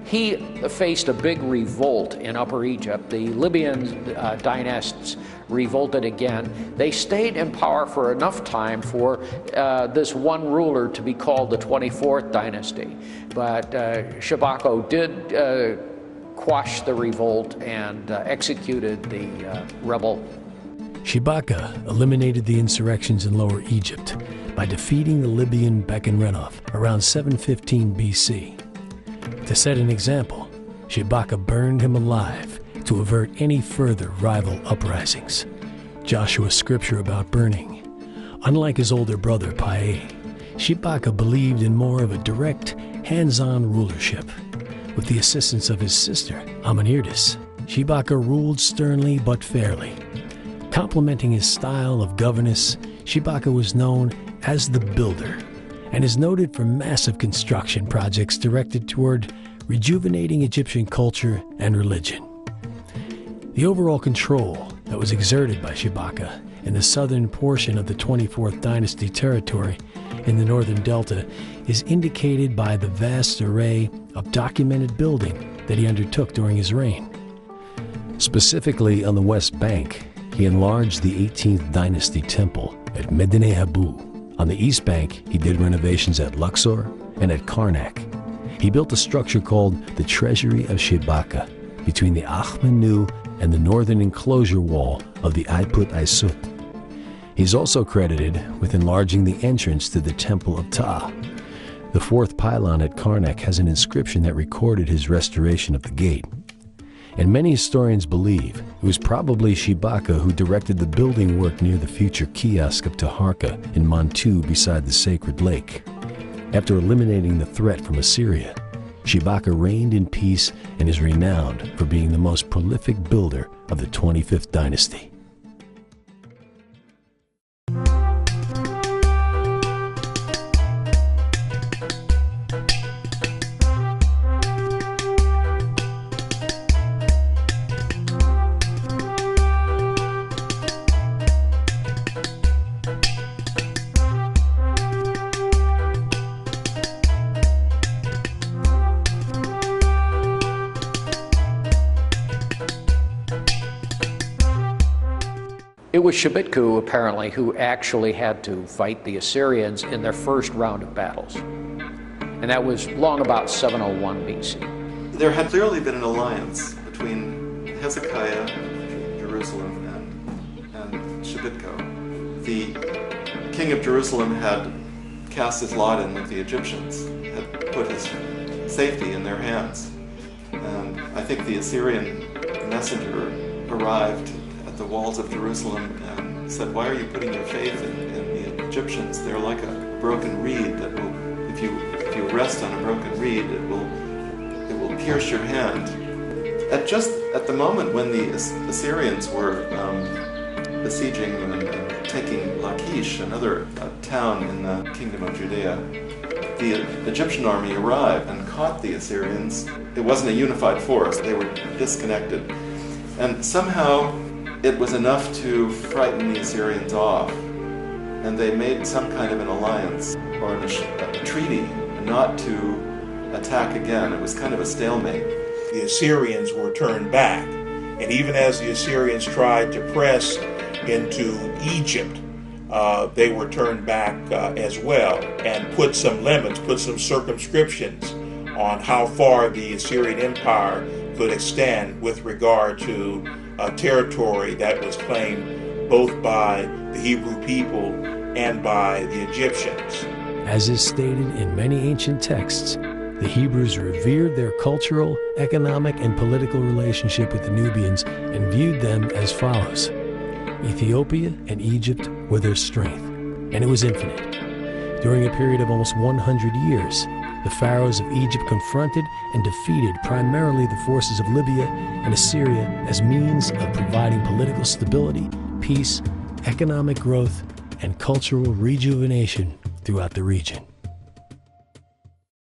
S4: He faced a big revolt in Upper Egypt. The Libyan dynasts revolted again. They stayed in power for enough time for this one ruler to be called the 24th dynasty. But Shabaka did quash the revolt and executed the rebel.
S10: Shabaka eliminated the insurrections in Lower Egypt by defeating the Libyan Bekenrenov around 715 BC. To set an example, Shabaka burned him alive to avert any further rival uprisings. Joshua's scripture about burning. Unlike his older brother Pae, Shabaka believed in more of a direct, hands-on rulership. With the assistance of his sister, Amanirdis, Shabaka ruled sternly but fairly. Complementing his style of governance, Shabaka was known as the Builder, and is noted for massive construction projects directed toward rejuvenating Egyptian culture and religion. The overall control that was exerted by Shabaka in the southern portion of the 24th dynasty territory in the northern delta is indicated by the vast array of documented building that he undertook during his reign. Specifically on the West Bank, he enlarged the 18th dynasty temple at Medinet Habu. On the East Bank, he did renovations at Luxor and at Karnak. He built a structure called the Treasury of Shabaka between the Ahmenu and the northern enclosure wall of the Aiput Aisut. He's also credited with enlarging the entrance to the Temple of Ptah. The fourth pylon at Karnak has an inscription that recorded his restoration of the gate. And many historians believe it was probably Shabaka who directed the building work near the future kiosk of Taharka in Mantu beside the sacred lake. After eliminating the threat from Assyria, Shabaka reigned in peace and is renowned for being the most prolific builder of the 25th dynasty.
S4: It was Shabitku, apparently, who actually had to fight the Assyrians in their first round of battles. And that was long about 701 BC.
S12: there had clearly been an alliance between Hezekiah, Jerusalem, and Shebitko. The king of Jerusalem had cast his lot in with the Egyptians, had put his safety in their hands. And I think the Assyrian messenger arrived at the walls of Jerusalem and said, "Why are you putting your faith in the Egyptians? They're like a broken reed that will, if you rest on a broken reed, it will pierce your hand." At the moment when the Assyrians were besieging and taking Lachish, another town in the kingdom of Judea, the Egyptian army arrived and caught the Assyrians. It wasn't a unified force, they were disconnected. And somehow it was enough to frighten the Assyrians off. And they made some kind of an alliance or a treaty not to attack again. It was kind of a stalemate.
S7: The Assyrians were turned back. And even as the Assyrians tried to press into Egypt, they were turned back as well, and put some limits, put some circumscriptions on how far the Assyrian Empire could extend with regard to territory that was claimed both by the Hebrew people and by the Egyptians.
S10: As is stated in many ancient texts, the Hebrews revered their cultural, economic, and political relationship with the Nubians and viewed them as follows. Ethiopia and Egypt were their strength, and it was infinite. During a period of almost 100 years, the pharaohs of Egypt confronted and defeated primarily the forces of Libya and Assyria as means of providing political stability, peace, economic growth, and cultural rejuvenation throughout the region.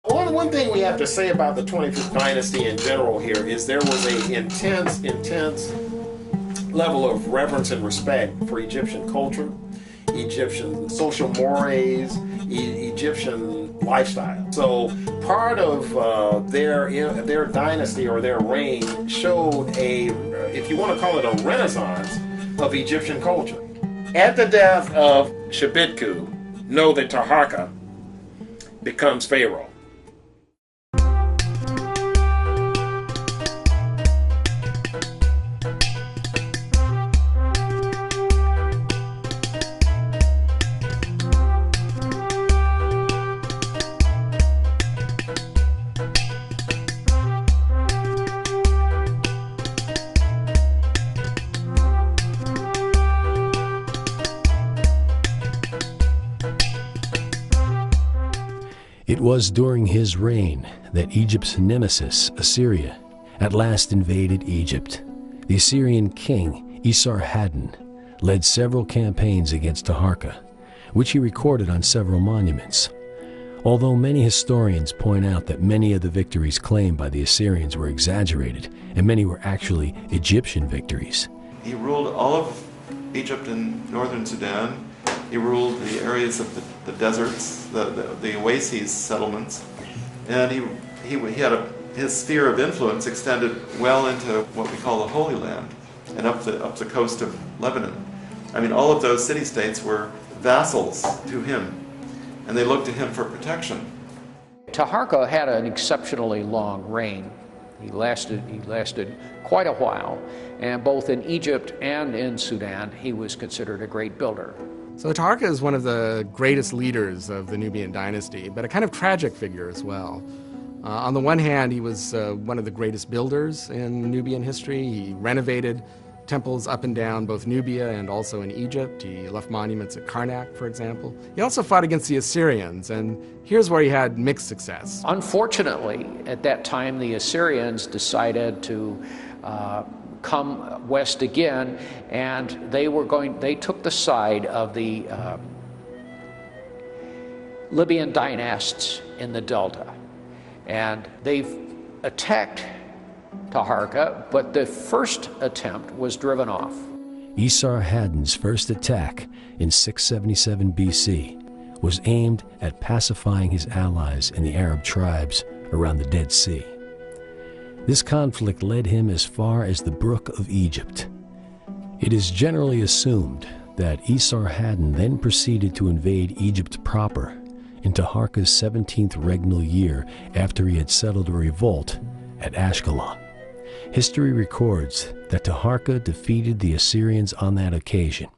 S11: One thing we have to say about the 25th dynasty in general here is there was an intense level of reverence and respect for Egyptian culture, Egyptian social mores, Egyptian lifestyle. So part of their dynasty or their reign showed if you want to call it a renaissance of Egyptian culture. At the death of Shebitku, know that Taharka becomes pharaoh.
S10: It was during his reign that Egypt's nemesis, Assyria, at last invaded Egypt. The Assyrian king, Esarhaddon, led several campaigns against Taharka, which he recorded on several monuments. Although many historians point out that many of the victories claimed by the Assyrians were exaggerated, and many were actually Egyptian victories.
S12: He ruled all of Egypt and northern Sudan. He ruled the areas of the deserts, the oases settlements, and his sphere of influence extended well into what we call the Holy Land and up the coast of Lebanon. I mean, all of those city-states were vassals to him, and they looked to him for protection.
S4: Taharka had an exceptionally long reign. He lasted quite a while, and both in Egypt and in Sudan, he was considered a great builder.
S3: So Taharka is one of the greatest leaders of the Nubian dynasty, but a kind of tragic figure as well. On the one hand, he was one of the greatest builders in Nubian history. He renovated temples up and down both Nubia and also in Egypt. He left monuments at Karnak, for example. He also fought against the Assyrians, and here's where he had mixed success.
S4: Unfortunately, at that time, the Assyrians decided to come west again, and they took the side of the Libyan dynasts in the Delta. And they've attacked Taharka, but the first attempt was driven off.
S10: Esarhaddon's first attack in 677 BC was aimed at pacifying his allies in the Arab tribes around the Dead Sea. This conflict led him as far as the Brook of Egypt. It is generally assumed that Esarhaddon then proceeded to invade Egypt proper in Taharka's 17th regnal year after he had settled a revolt at Ashkelon. History records that Taharka defeated the Assyrians on that occasion.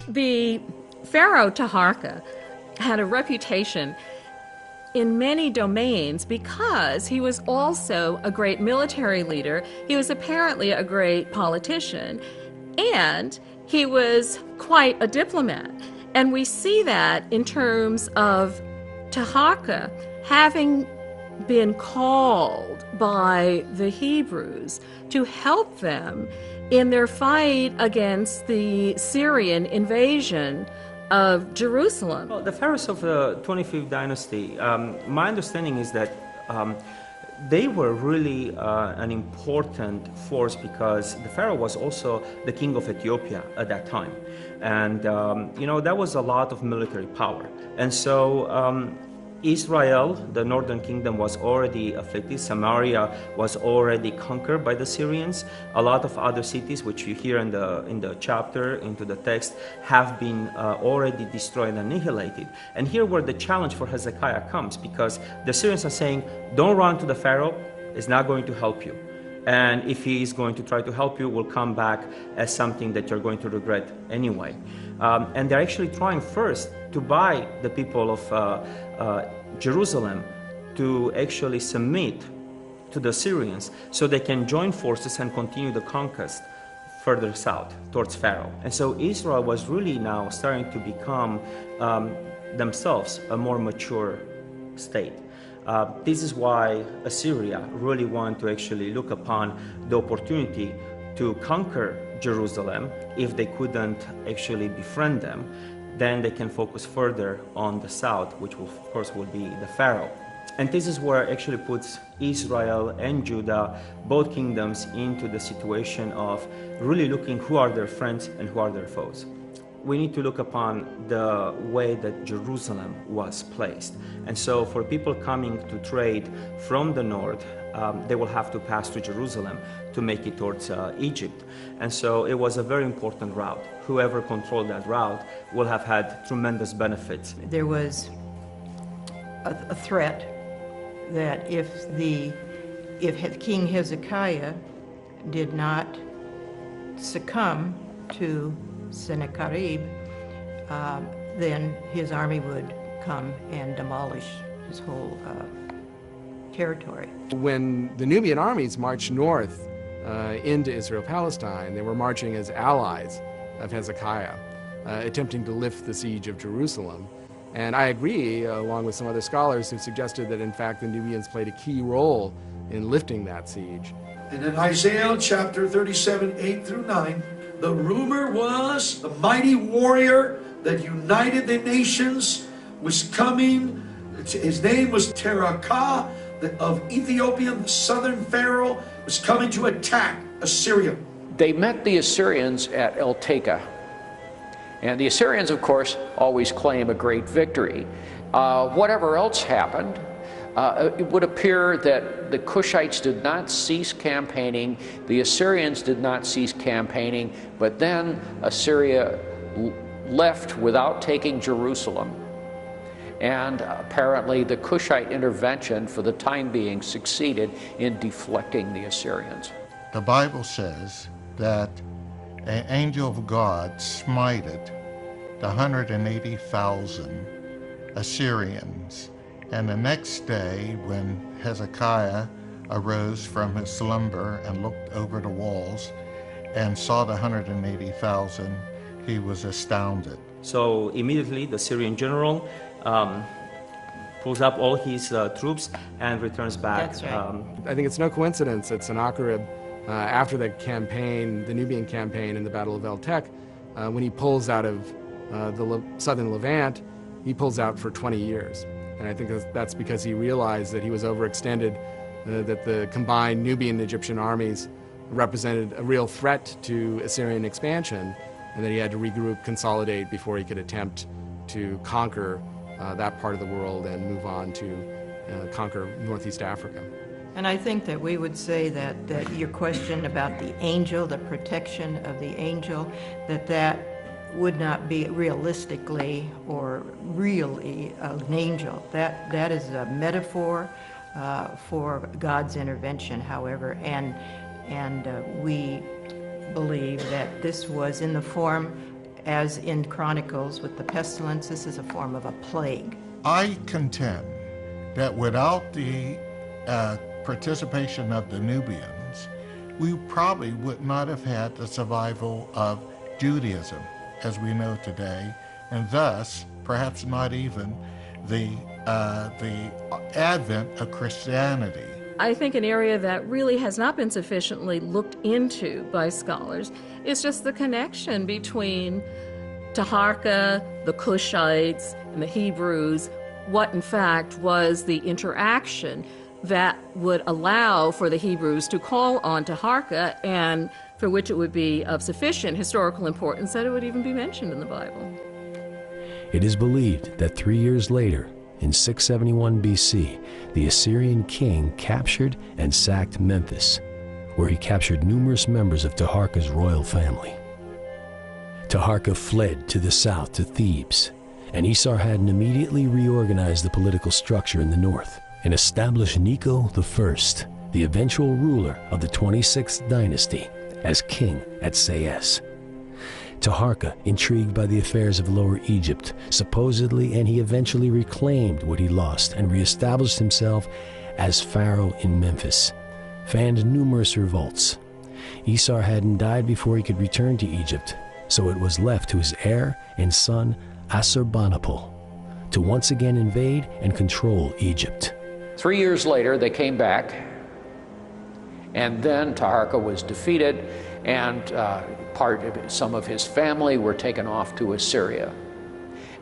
S5: The Pharaoh Taharka had a reputation in many domains because he was also a great military leader. He was apparently a great politician, and he was quite a diplomat. And we see that in terms of Taharka having been called by the Hebrews to help them in their fight against the Syrian invasion of Jerusalem.
S8: Well, the pharaohs of the 25th dynasty, my understanding is that they were really an important force because the pharaoh was also the king of Ethiopia at that time. And, that was a lot of military power. And so Israel, the northern kingdom, was already afflicted. Samaria was already conquered by the Syrians. A lot of other cities, which you hear in the chapter, into the text, have been already destroyed and annihilated. And here where the challenge for Hezekiah comes, because the Syrians are saying, don't run to the Pharaoh, it's not going to help you. And if he is going to try to help you, will come back as something that you're going to regret anyway. And they're actually trying first to buy the people of Jerusalem to actually submit to the Syrians so they can join forces and continue the conquest further south towards Pharaoh. And so Israel was really now starting to become themselves a more mature state. This is why Assyria really wanted to actually look upon the opportunity to conquer Jerusalem. If they couldn't actually befriend them, then they can focus further on the south, which will, of course will be the Pharaoh. And this is where it actually puts Israel and Judah, both kingdoms, into the situation of really looking who are their friends and who are their foes. We need to look upon the way that Jerusalem was placed. And so for people coming to trade from the north, they will have to pass through Jerusalem to make it towards Egypt. And so it was a very important route. Whoever controlled that route will have had tremendous benefits.
S14: There was a threat that if King Hezekiah did not succumb to Sennacherib, then his army would come and demolish his whole territory.
S3: When the Nubian armies marched north into Israel-Palestine, they were marching as allies of Hezekiah, attempting to lift the siege of Jerusalem. And I agree, along with some other scholars who suggested that in fact the Nubians played a key role in lifting that siege.
S13: And in Isaiah chapter 37, 8 through 9, the rumor was the mighty warrior that united the nations was coming. His name was Taharka of Ethiopia, the southern Pharaoh, was coming to attack Assyria.
S4: They met the Assyrians at El-Teka. And the Assyrians, of course, always claim a great victory. Whatever else happened, it would appear that the Cushites did not cease campaigning, the Assyrians did not cease campaigning, but then Assyria left without taking Jerusalem. And apparently the Cushite intervention for the time being succeeded in deflecting the Assyrians.
S2: The Bible says that an angel of God smited the 180,000 Assyrians. And the next day, when Hezekiah arose from his slumber and looked over the walls and saw the 180,000, he was astounded.
S8: So immediately the Syrian general pulls up all his troops and returns back.
S14: That's right.
S3: I think it's no coincidence that Sennacherib, after the campaign, the Nubian campaign in the Battle of El-Tek, when he pulls out of the southern Levant, he pulls out for 20 years. And I think that's because he realized that he was overextended, that the combined Nubian and Egyptian armies represented a real threat to Assyrian expansion, and that he had to regroup, consolidate before he could attempt to conquer that part of the world and move on to conquer Northeast Africa.
S14: And I think that we would say that your question about the angel, the protection of the angel, that would not be realistically or really an angel. That is a metaphor for God's intervention, however, and we believe that this was in the form, as in Chronicles with the pestilence, this is a form of a plague.
S2: I contend that without the participation of the Nubians, we probably would not have had the survival of Judaism as we know today, and thus perhaps not even the advent of Christianity.
S5: I think an area that really has not been sufficiently looked into by scholars is just the connection between Taharka, the Cushites, and the Hebrews, what in fact was the interaction that would allow for the Hebrews to call on Taharka, and for which it would be of sufficient historical importance that it would even be mentioned in the Bible.
S10: It is believed that 3 years later, in 671 BC, the Assyrian king captured and sacked Memphis, where he captured numerous members of Taharka's royal family. Taharka fled to the south to Thebes, and Esarhaddon immediately reorganized the political structure in the north and established Necho I, the eventual ruler of the 26th dynasty, as king at Sais. Taharka, intrigued by the affairs of Lower Egypt, supposedly, and he eventually reclaimed what he lost and reestablished himself as pharaoh in Memphis, fanned numerous revolts. Esarhaddon died before he could return to Egypt, so it was left to his heir and son Assurbanipal to once again invade and control Egypt.
S4: 3 years later, they came back, and then Taharka was defeated, and some of his family were taken off to Assyria.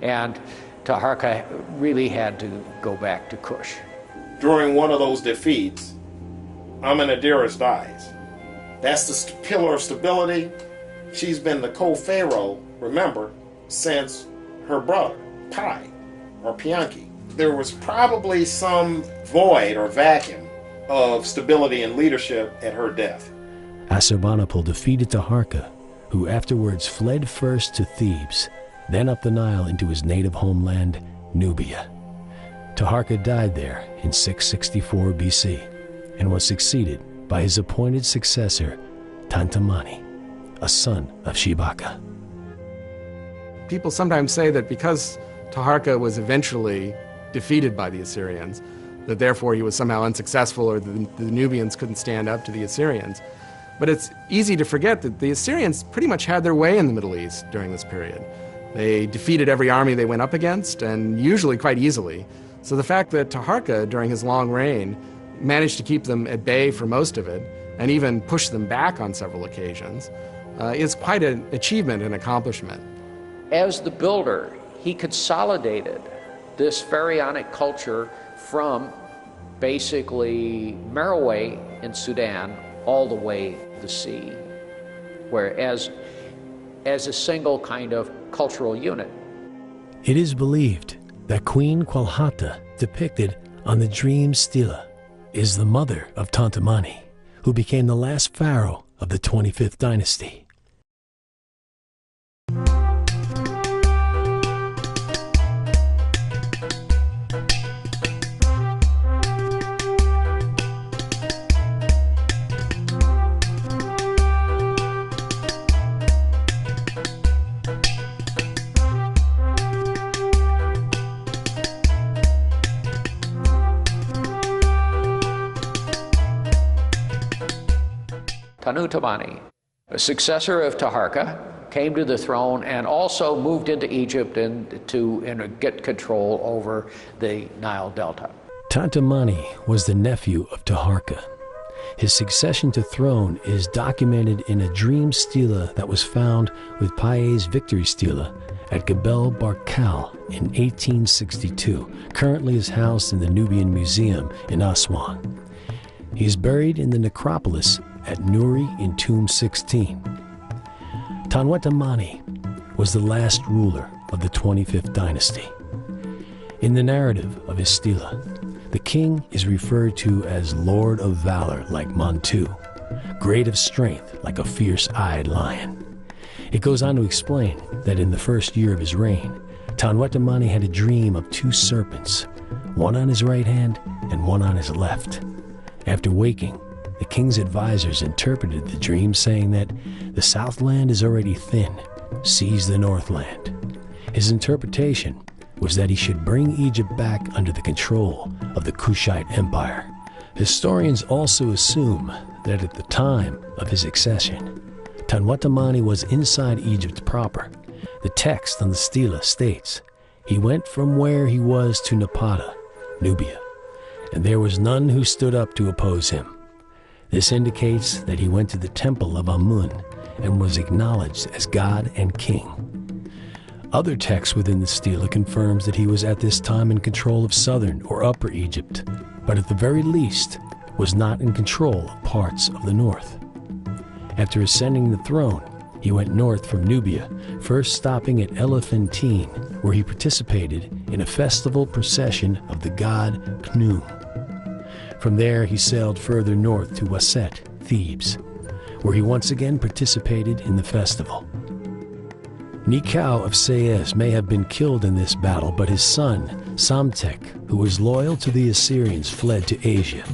S4: And Taharka really had to go back to Cush.
S11: During one of those defeats, Amenadiris dies. That's the pillar of stability. She's been the co-pharaoh, remember, since her brother, Pi, or Pianki. There was probably some void or vacuum of stability and leadership at her death.
S10: Assurbanipal defeated Taharka, who afterwards fled first to Thebes, then up the Nile into his native homeland, Nubia. Taharka died there in 664 BC and was succeeded by his appointed successor, Tantamani, a son of Shibaka.
S3: People sometimes say that because Taharka was eventually defeated by the Assyrians, that therefore he was somehow unsuccessful, or the Nubians couldn't stand up to the Assyrians. But it's easy to forget that the Assyrians pretty much had their way in the Middle East during this period. They defeated every army they went up against, and usually quite easily. So the fact that Taharka, during his long reign, managed to keep them at bay for most of it, and even push them back on several occasions, is quite an achievement and accomplishment.
S4: As the builder, he consolidated this pharaonic culture from basically Meroe in Sudan all the way to the sea, whereas as a single kind of cultural unit.
S10: It is believed that Queen Qualhata, depicted on the dream stela, is the mother of Tantamani, who became the last pharaoh of the 25th dynasty.
S4: Tanutamani, a successor of Taharka, came to the throne and also moved into Egypt to get control over the Nile Delta.
S10: Tantamani was the nephew of Taharka. His succession to throne is documented in a dream stela that was found with Paye's victory stela at Gebel Barkal in 1862, currently is housed in the Nubian Museum in Aswan. He is buried in the necropolis at Nuri in Tomb 16. Tanwetamani was the last ruler of the 25th dynasty. In the narrative of his stela, the king is referred to as Lord of Valor like Montu, great of strength like a fierce-eyed lion. It goes on to explain that in the first year of his reign, Tanwetamani had a dream of two serpents, one on his right hand and one on his left. After waking, the king's advisors interpreted the dream, saying that the southland is already thin, seize the northland. His interpretation was that he should bring Egypt back under the control of the Kushite Empire. Historians also assume that at the time of his accession, Tanwetamani was inside Egypt proper. The text on the stela states, "He went from where he was to Napata, Nubia, and there was none who stood up to oppose him." This indicates that he went to the temple of Amun and was acknowledged as god and king. Other texts within the stela confirms that he was at this time in control of southern or upper Egypt, but at the very least was not in control of parts of the north. After ascending the throne, he went north from Nubia, first stopping at Elephantine, where he participated in a festival procession of the god Khnum. From there, he sailed further north to Waset, Thebes, where he once again participated in the festival. Nikau of Sais may have been killed in this battle, but his son, Psamtik, who was loyal to the Assyrians, fled to Asia.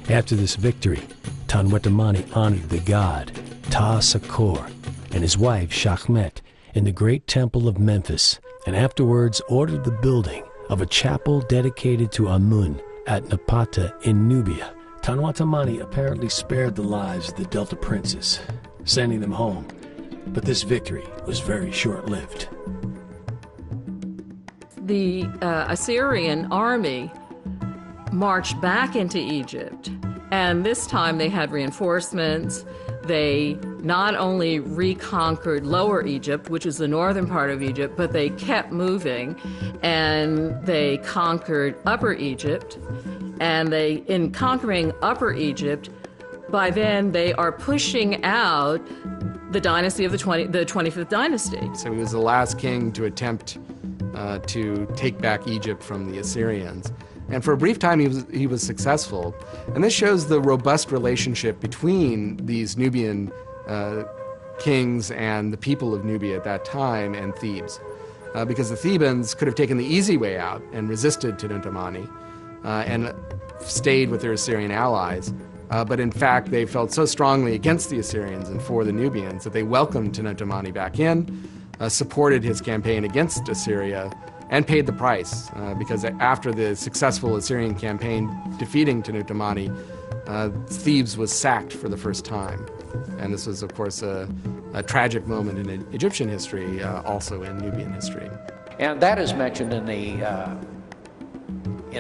S10: After this victory, Tanwetamani honored the god Ta-Sakor and his wife Shachmet in the great temple of Memphis, and afterwards ordered the building of a chapel dedicated to Amun at Napata in Nubia. Tanwetamani apparently spared the lives of the Delta princes, sending them home, but this victory was very short-lived.
S5: The Assyrian army marched back into Egypt, and this time they had reinforcements. They not only reconquered Lower Egypt, which is the northern part of Egypt, but they kept moving, and they conquered Upper Egypt. And in conquering Upper Egypt, by then they are pushing out the dynasty of the 25th dynasty.
S3: So he was the last king to attempt to take back Egypt from the Assyrians. And for a brief time, he was successful. And this shows the robust relationship between these Nubian kings and the people of Nubia at that time and Thebes. Because the Thebans could have taken the easy way out and resisted Tanwetamani and stayed with their Assyrian allies. But in fact, they felt so strongly against the Assyrians and for the Nubians that they welcomed Tanwetamani back in, supported his campaign against Assyria, and paid the price, because after the successful Assyrian campaign defeating Tanwetamani, Thebes was sacked for the first time. And this was, of course, a tragic moment in Egyptian history, also in Nubian history.
S4: And that is mentioned in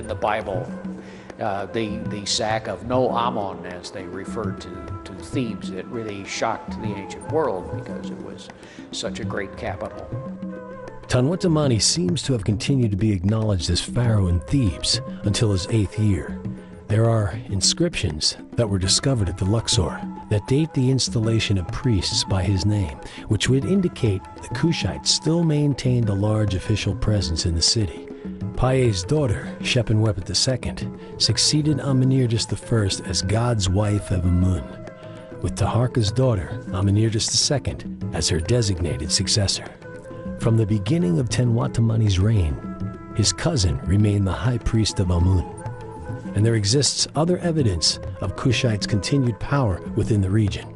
S4: the Bible, the sack of No Ammon, as they referred to Thebes. It really shocked the ancient world because it was such a great capital.
S10: Tanwetamani seems to have continued to be acknowledged as pharaoh in Thebes until his 8th year. There are inscriptions that were discovered at the Luxor that date the installation of priests by his name, which would indicate the Kushites still maintained a large official presence in the city. Paye's daughter, Shepenwepet II, succeeded Amenirtis I as God's wife of Amun, with Taharka's daughter, Amenirtis II, as her designated successor. From the beginning of Tanwetamani's reign, his cousin remained the high priest of Amun, and there exists other evidence of Kushites' continued power within the region.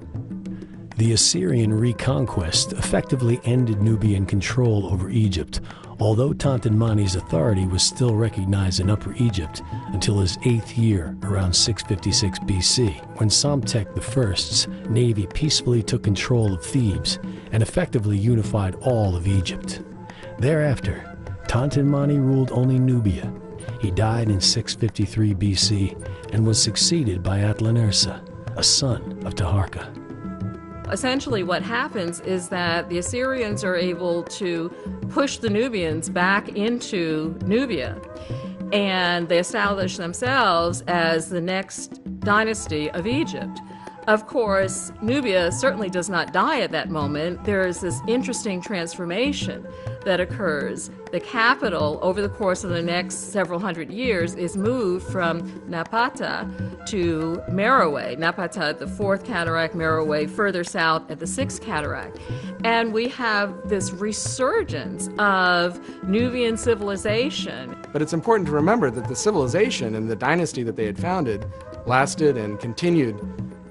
S10: The Assyrian reconquest effectively ended Nubian control over Egypt, although Tanwetamani's authority was still recognized in Upper Egypt until his 8th year, around 656 BC, when Psamtik I's navy peacefully took control of Thebes and effectively unified all of Egypt. Thereafter, Tanwetamani ruled only Nubia. He died in 653 BC and was succeeded by Atlanersa, a son of Taharka.
S5: Essentially what happens is that the Assyrians are able to push the Nubians back into Nubia, and they establish themselves as the next dynasty of Egypt. Of course, Nubia certainly does not die at that moment. There is this interesting transformation that occurs. The capital, over the course of the next several hundred years, is moved from Napata to Merowe. Napata at the 4th cataract, Merowe further south at the 6th cataract. And we have this resurgence of Nubian civilization.
S3: But it's important to remember that the civilization and the dynasty that they had founded lasted and continued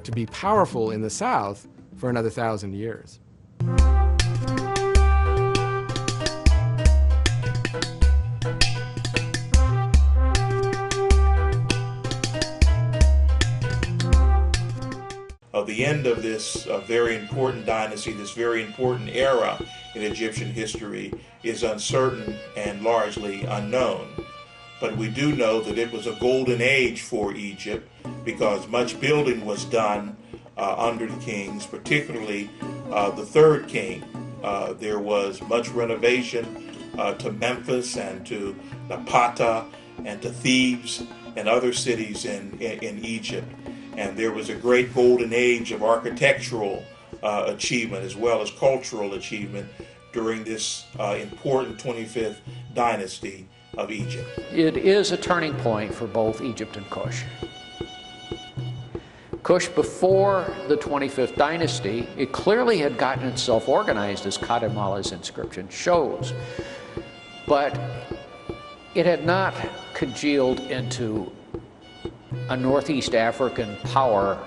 S3: to be powerful in the south for another 1,000 years.
S7: The end of this very important dynasty, this very important era in Egyptian history, is uncertain and largely unknown. But we do know that it was a golden age for Egypt because much building was done under the kings, particularly the 3rd king. There was much renovation to Memphis and to Napata and to Thebes and other cities in Egypt. And there was a great golden age of architectural achievement as well as cultural achievement during this important 25th dynasty of Egypt.
S4: It is a turning point for both Egypt and Kush. Kush, before the 25th dynasty, it clearly had gotten itself organized, as Kadimala's inscription shows. But it had not congealed into a Northeast African power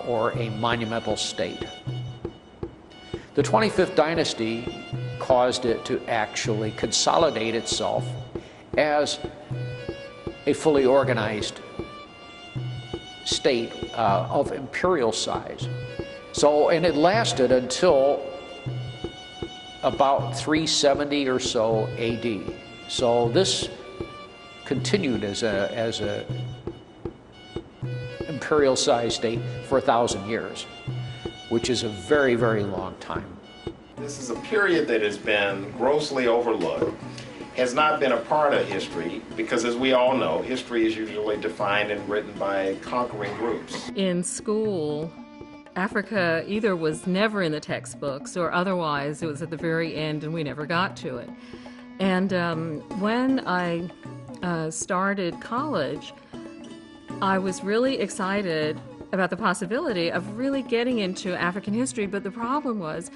S4: or a monumental state. The 25th dynasty caused it to actually consolidate itself as a fully organized state of imperial size. So, and it lasted until about 370 or so AD. So this continued as a imperial sized state for 1,000 years, which is a very, very long time.
S11: This is a period that has been grossly overlooked, has not been a part of history, because as we all know, history is usually defined and written by conquering groups.
S5: In school, Africa either was never in the textbooks or otherwise it was at the very end and we never got to it. And when I started college, I was really excited about the possibility of really getting into African history, but the problem was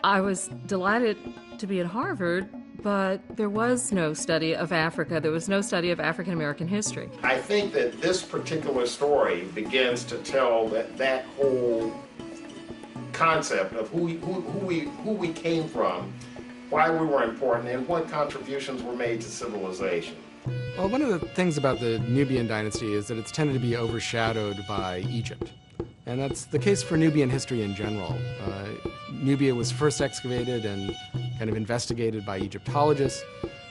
S5: I was delighted to be at Harvard, but there was no study of Africa. There was no study of African American history.
S11: I think that this particular story begins to tell that whole concept of who we came from, why we were important, and what contributions were made to civilization.
S3: Well, one of the things about the Nubian dynasty is that it's tended to be overshadowed by Egypt. And that's the case for Nubian history in general. Nubia was first excavated and kind of investigated by Egyptologists.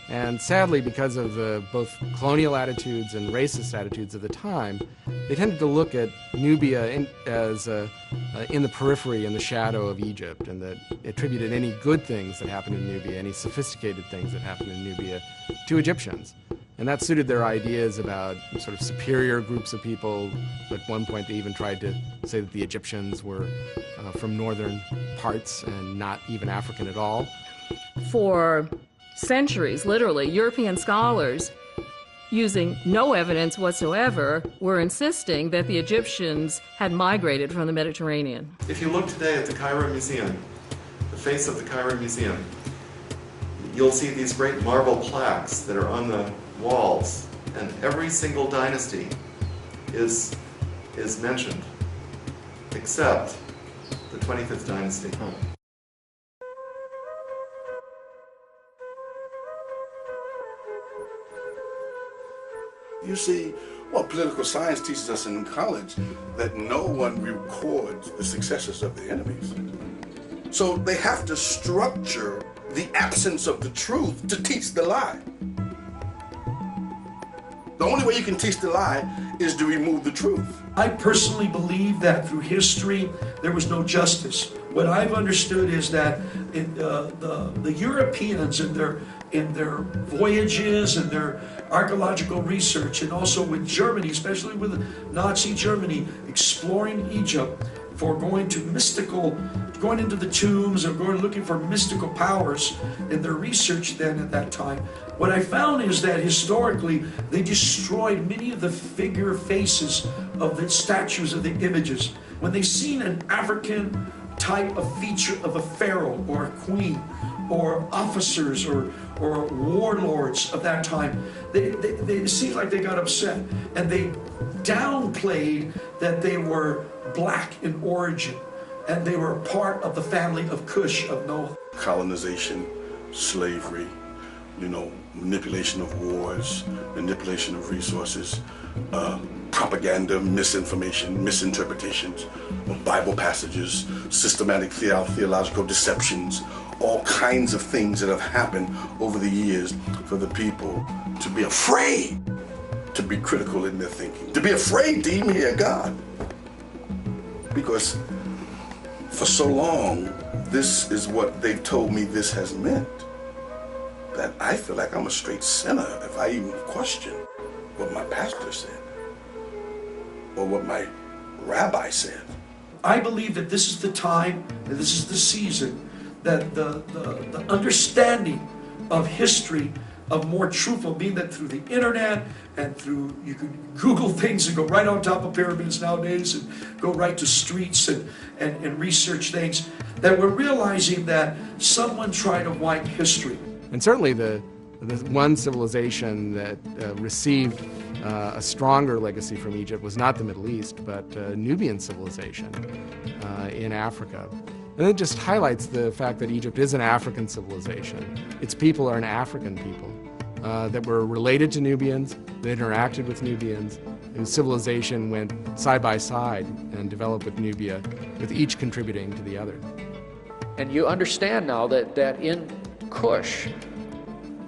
S3: And sadly, because of both colonial attitudes and racist attitudes of the time, they tended to look at Nubia as in the periphery, in the shadow of Egypt, and that attributed any good things that happened in Nubia, any sophisticated things that happened in Nubia, to Egyptians. And that suited their ideas about sort of superior groups of people. At one point, they even tried to say that the Egyptians were from northern parts and not even African at all.
S5: For centuries, literally, European scholars, using no evidence whatsoever, were insisting that the Egyptians had migrated from the Mediterranean.
S12: If you look today at the Cairo Museum, the face of the Cairo Museum, you'll see these great marble plaques that are on the walls, and every single dynasty is mentioned, except the 25th dynasty.
S9: You see, well, political science teaches us in college that no one records the successes of the enemies. So they have to structure the absence of the truth to teach the lie. The only way you can teach the lie is to remove the truth.
S13: I personally believe that through history there was no justice. What I've understood is that the Europeans in their in their voyages and their archaeological research, and also with Germany, especially with Nazi Germany, exploring Egypt for going into the tombs or going looking for mystical powers in their research then at that time. What I found is that historically they destroyed many of the figure faces of the statues, of the images. When they seen an African type of feature of a pharaoh or a queen or officers or warlords of that time, it seems like they got upset and they downplayed that they were black in origin and they were part of the family of Cush, of Noah.
S9: Colonization, slavery, manipulation of wars, manipulation of resources, propaganda, misinformation, misinterpretations of Bible passages, systematic theological deceptions, all kinds of things that have happened over the years for the people to be afraid to be critical in their thinking, to be afraid to even hear God. Because for so long, this is what they've told me this has meant, that I feel like I'm a straight sinner if I even question what my pastor said or what my rabbi said.
S13: I believe that this is the time, and this is the season, that the understanding of history, of more truthful, being that through the internet and through, you can Google things and go right on top of pyramids nowadays and go right to streets and research things, that we're realizing that someone tried to wipe history.
S3: And certainly the one civilization that received a stronger legacy from Egypt was not the Middle East, but Nubian civilization in Africa. And it just highlights the fact that Egypt is an African civilization. Its people are an African people that were related to Nubians, that interacted with Nubians, and civilization went side by side and developed with Nubia, with each contributing to the other.
S4: And you understand now that in Cush,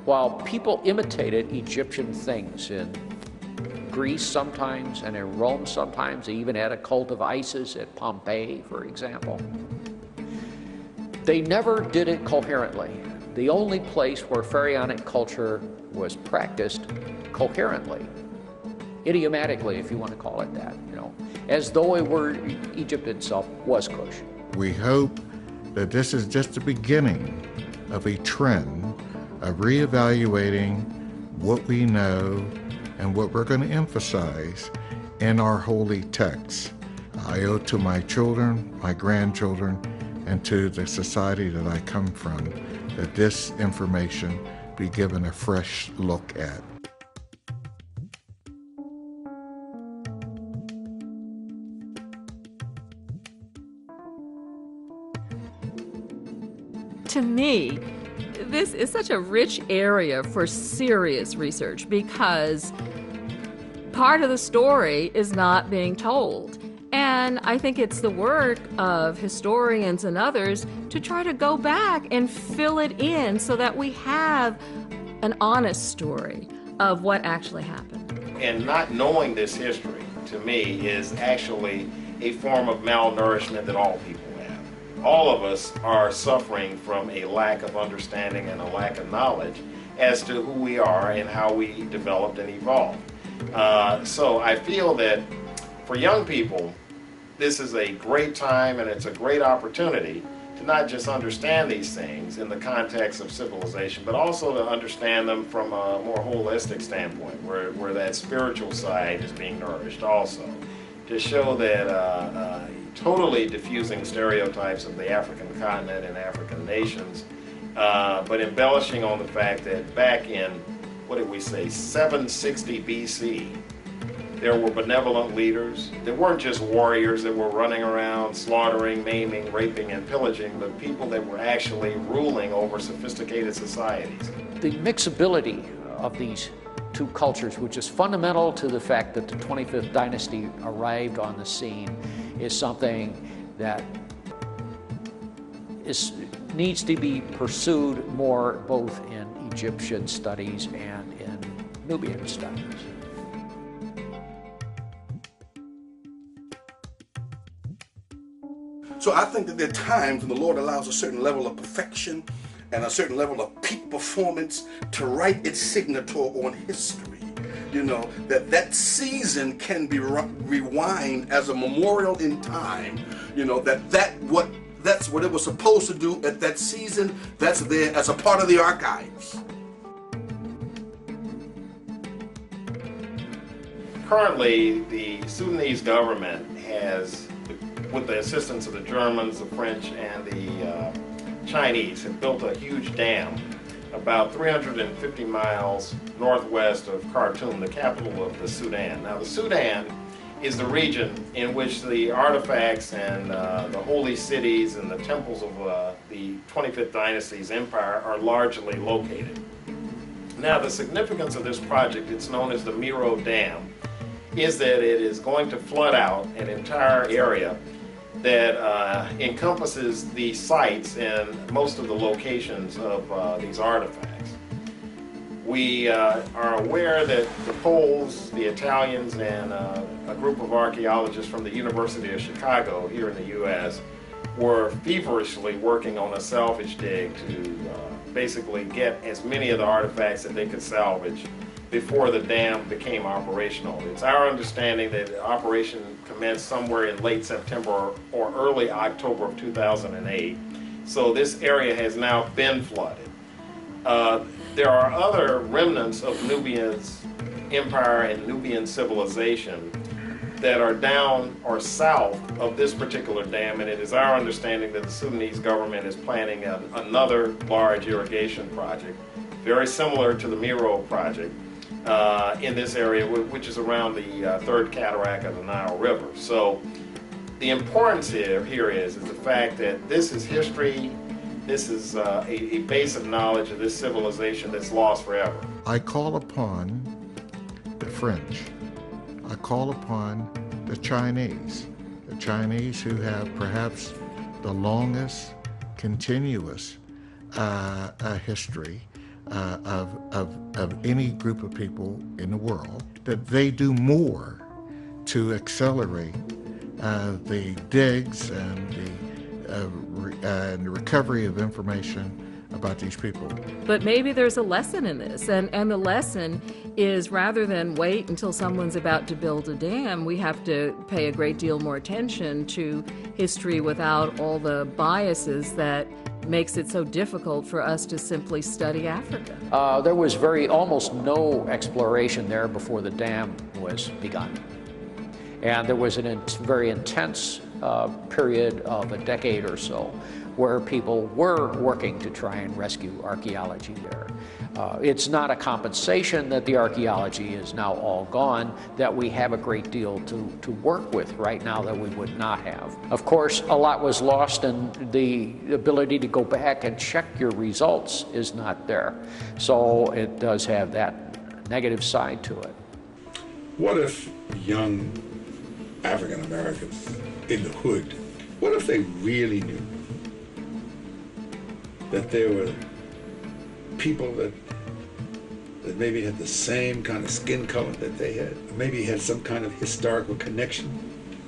S4: while people imitated Egyptian things in Greece sometimes and in Rome sometimes, they even had a cult of Isis at Pompeii, for example, they never did it coherently. The only place where pharaonic culture was practiced coherently, idiomatically, if you want to call it that, as though it were Egypt itself was Cush.
S2: We hope that this is just the beginning of a trend of reevaluating what we know and what we're going to emphasize in our holy texts. I owe to my children, my grandchildren, and to the society that I come from, that this information be given a fresh look at.
S5: To me, this is such a rich area for serious research because part of the story is not being told. And I think it's the work of historians and others to try to go back and fill it in so that we have an honest story of what actually happened.
S11: And not knowing this history, to me, is actually a form of malnourishment that all people have. All of us are suffering from a lack of understanding and a lack of knowledge as to who we are and how we developed and evolved. So I feel that for young people, this is a great time and it's a great opportunity to not just understand these things in the context of civilization, but also to understand them from a more holistic standpoint, where that spiritual side is being nourished also. To show that totally diffusing stereotypes of the African continent and African nations, but embellishing on the fact that back in, what did we say, 760 BC, there were benevolent leaders. There weren't just warriors that were running around slaughtering, maiming, raping, and pillaging, but people that were actually ruling over sophisticated societies.
S4: The mixability of these two cultures, which is fundamental to the fact that the 25th dynasty arrived on the scene, is something that needs to be pursued more both in Egyptian studies and in Nubian studies.
S9: So I think that there are times when the Lord allows a certain level of perfection and a certain level of peak performance to write its signature on history. You know, that season can be rewind as a memorial in time. You know, that's what it was supposed to do at that season. That's there as a part of the archives.
S11: Currently, the Sudanese government has, with the assistance of the Germans, the French, and the Chinese, have built a huge dam about 350 miles northwest of Khartoum, the capital of the Sudan. Now, the Sudan is the region in which the artifacts and the holy cities and the temples of the 25th Dynasty's empire are largely located. Now, the significance of this project, it's known as the Miro Dam, is that it is going to flood out an entire area that encompasses the sites and most of the locations of these artifacts. We are aware that the Poles, the Italians, and a group of archaeologists from the University of Chicago here in the U.S. were feverishly working on a salvage dig to basically get as many of the artifacts that they could salvage before the dam became operational. It's our understanding that the operation commenced somewhere in late September or early October of 2008. So this area has now been flooded. There are other remnants of Nubia's empire and Nubian civilization that are down or south of this particular dam, and it is our understanding that the Sudanese government is planning another large irrigation project, very similar to the Miro project, in this area, which is around the third cataract of the Nile River. So the importance here is the fact that this is history. This is a base of knowledge of this civilization that's lost forever.
S2: I call upon the French. I call upon the Chinese who have perhaps the longest continuous history of any group of people in the world, that they do more to accelerate the digs and the recovery of information about these people.
S5: But maybe there's a lesson in this, and the lesson is rather than wait until someone's about to build a dam, we have to pay a great deal more attention to history without all the biases that makes it so difficult for us to simply study Africa.
S4: There was almost no exploration there before the dam was begun. And there was a very intense period of a decade or so where people were working to try and rescue archaeology there. It's not a compensation that the archaeology is now all gone, that we have a great deal to work with right now that we would not have. Of course, a lot was lost, and the ability to go back and check your results is not there. So it does have that negative side to it.
S15: What if young African Americans in the hood, what if they really knew that there were people that maybe had the same kind of skin color that they had, or maybe had some kind of historical connection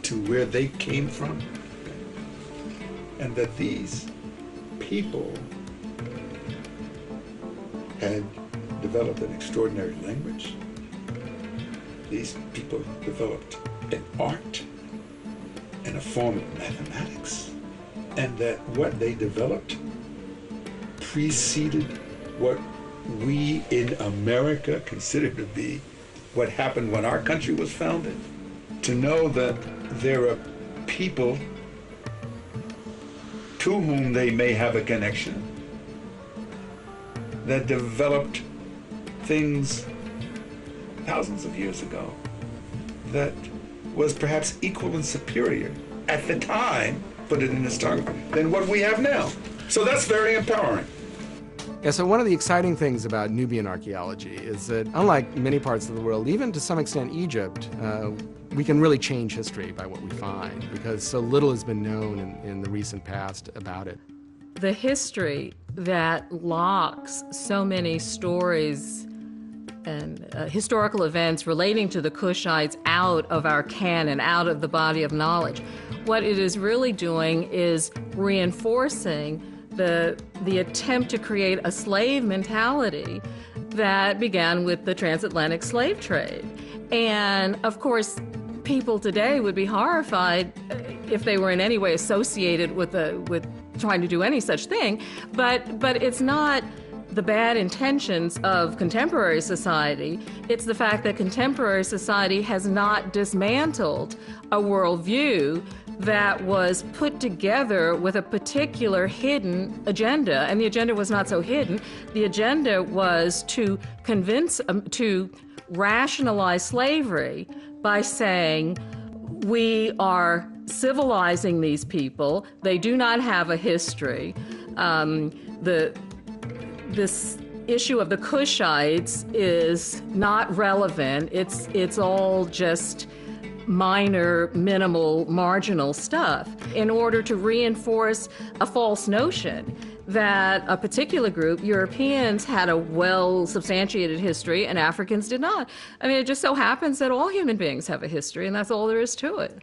S15: to where they came from, and that these people had developed an extraordinary language. These people developed an art and a form of mathematics, and that what they developed preceded what we in America consider to be what happened when our country was founded. To know that there are people to whom they may have a connection that developed things thousands of years ago that was perhaps equal and superior at the time, put it in historiography, than what we have now. So that's very empowering.
S3: Yeah, so one of the exciting things about Nubian archaeology is that, unlike many parts of the world, even to some extent Egypt, we can really change history by what we find, because so little has been known in the recent past about it.
S5: The history that locks so many stories and historical events relating to the Kushites out of our canon, out of the body of knowledge, what it is really doing is reinforcing the attempt to create a slave mentality that began with the transatlantic slave trade. And of course, people today would be horrified if they were in any way associated with trying to do any such thing. But it's not the bad intentions of contemporary society. It's the fact that contemporary society has not dismantled a worldview that was put together with a particular hidden agenda. And the agenda was not so hidden. The agenda was to to rationalize slavery by saying, we are civilizing these people. They do not have a history. This issue of the Cushites is not relevant. It's all just minor, minimal, marginal stuff in order to reinforce a false notion that a particular group, Europeans, had a well-substantiated history and Africans did not. I mean, it just so happens that all human beings have a history, and that's all there is to it.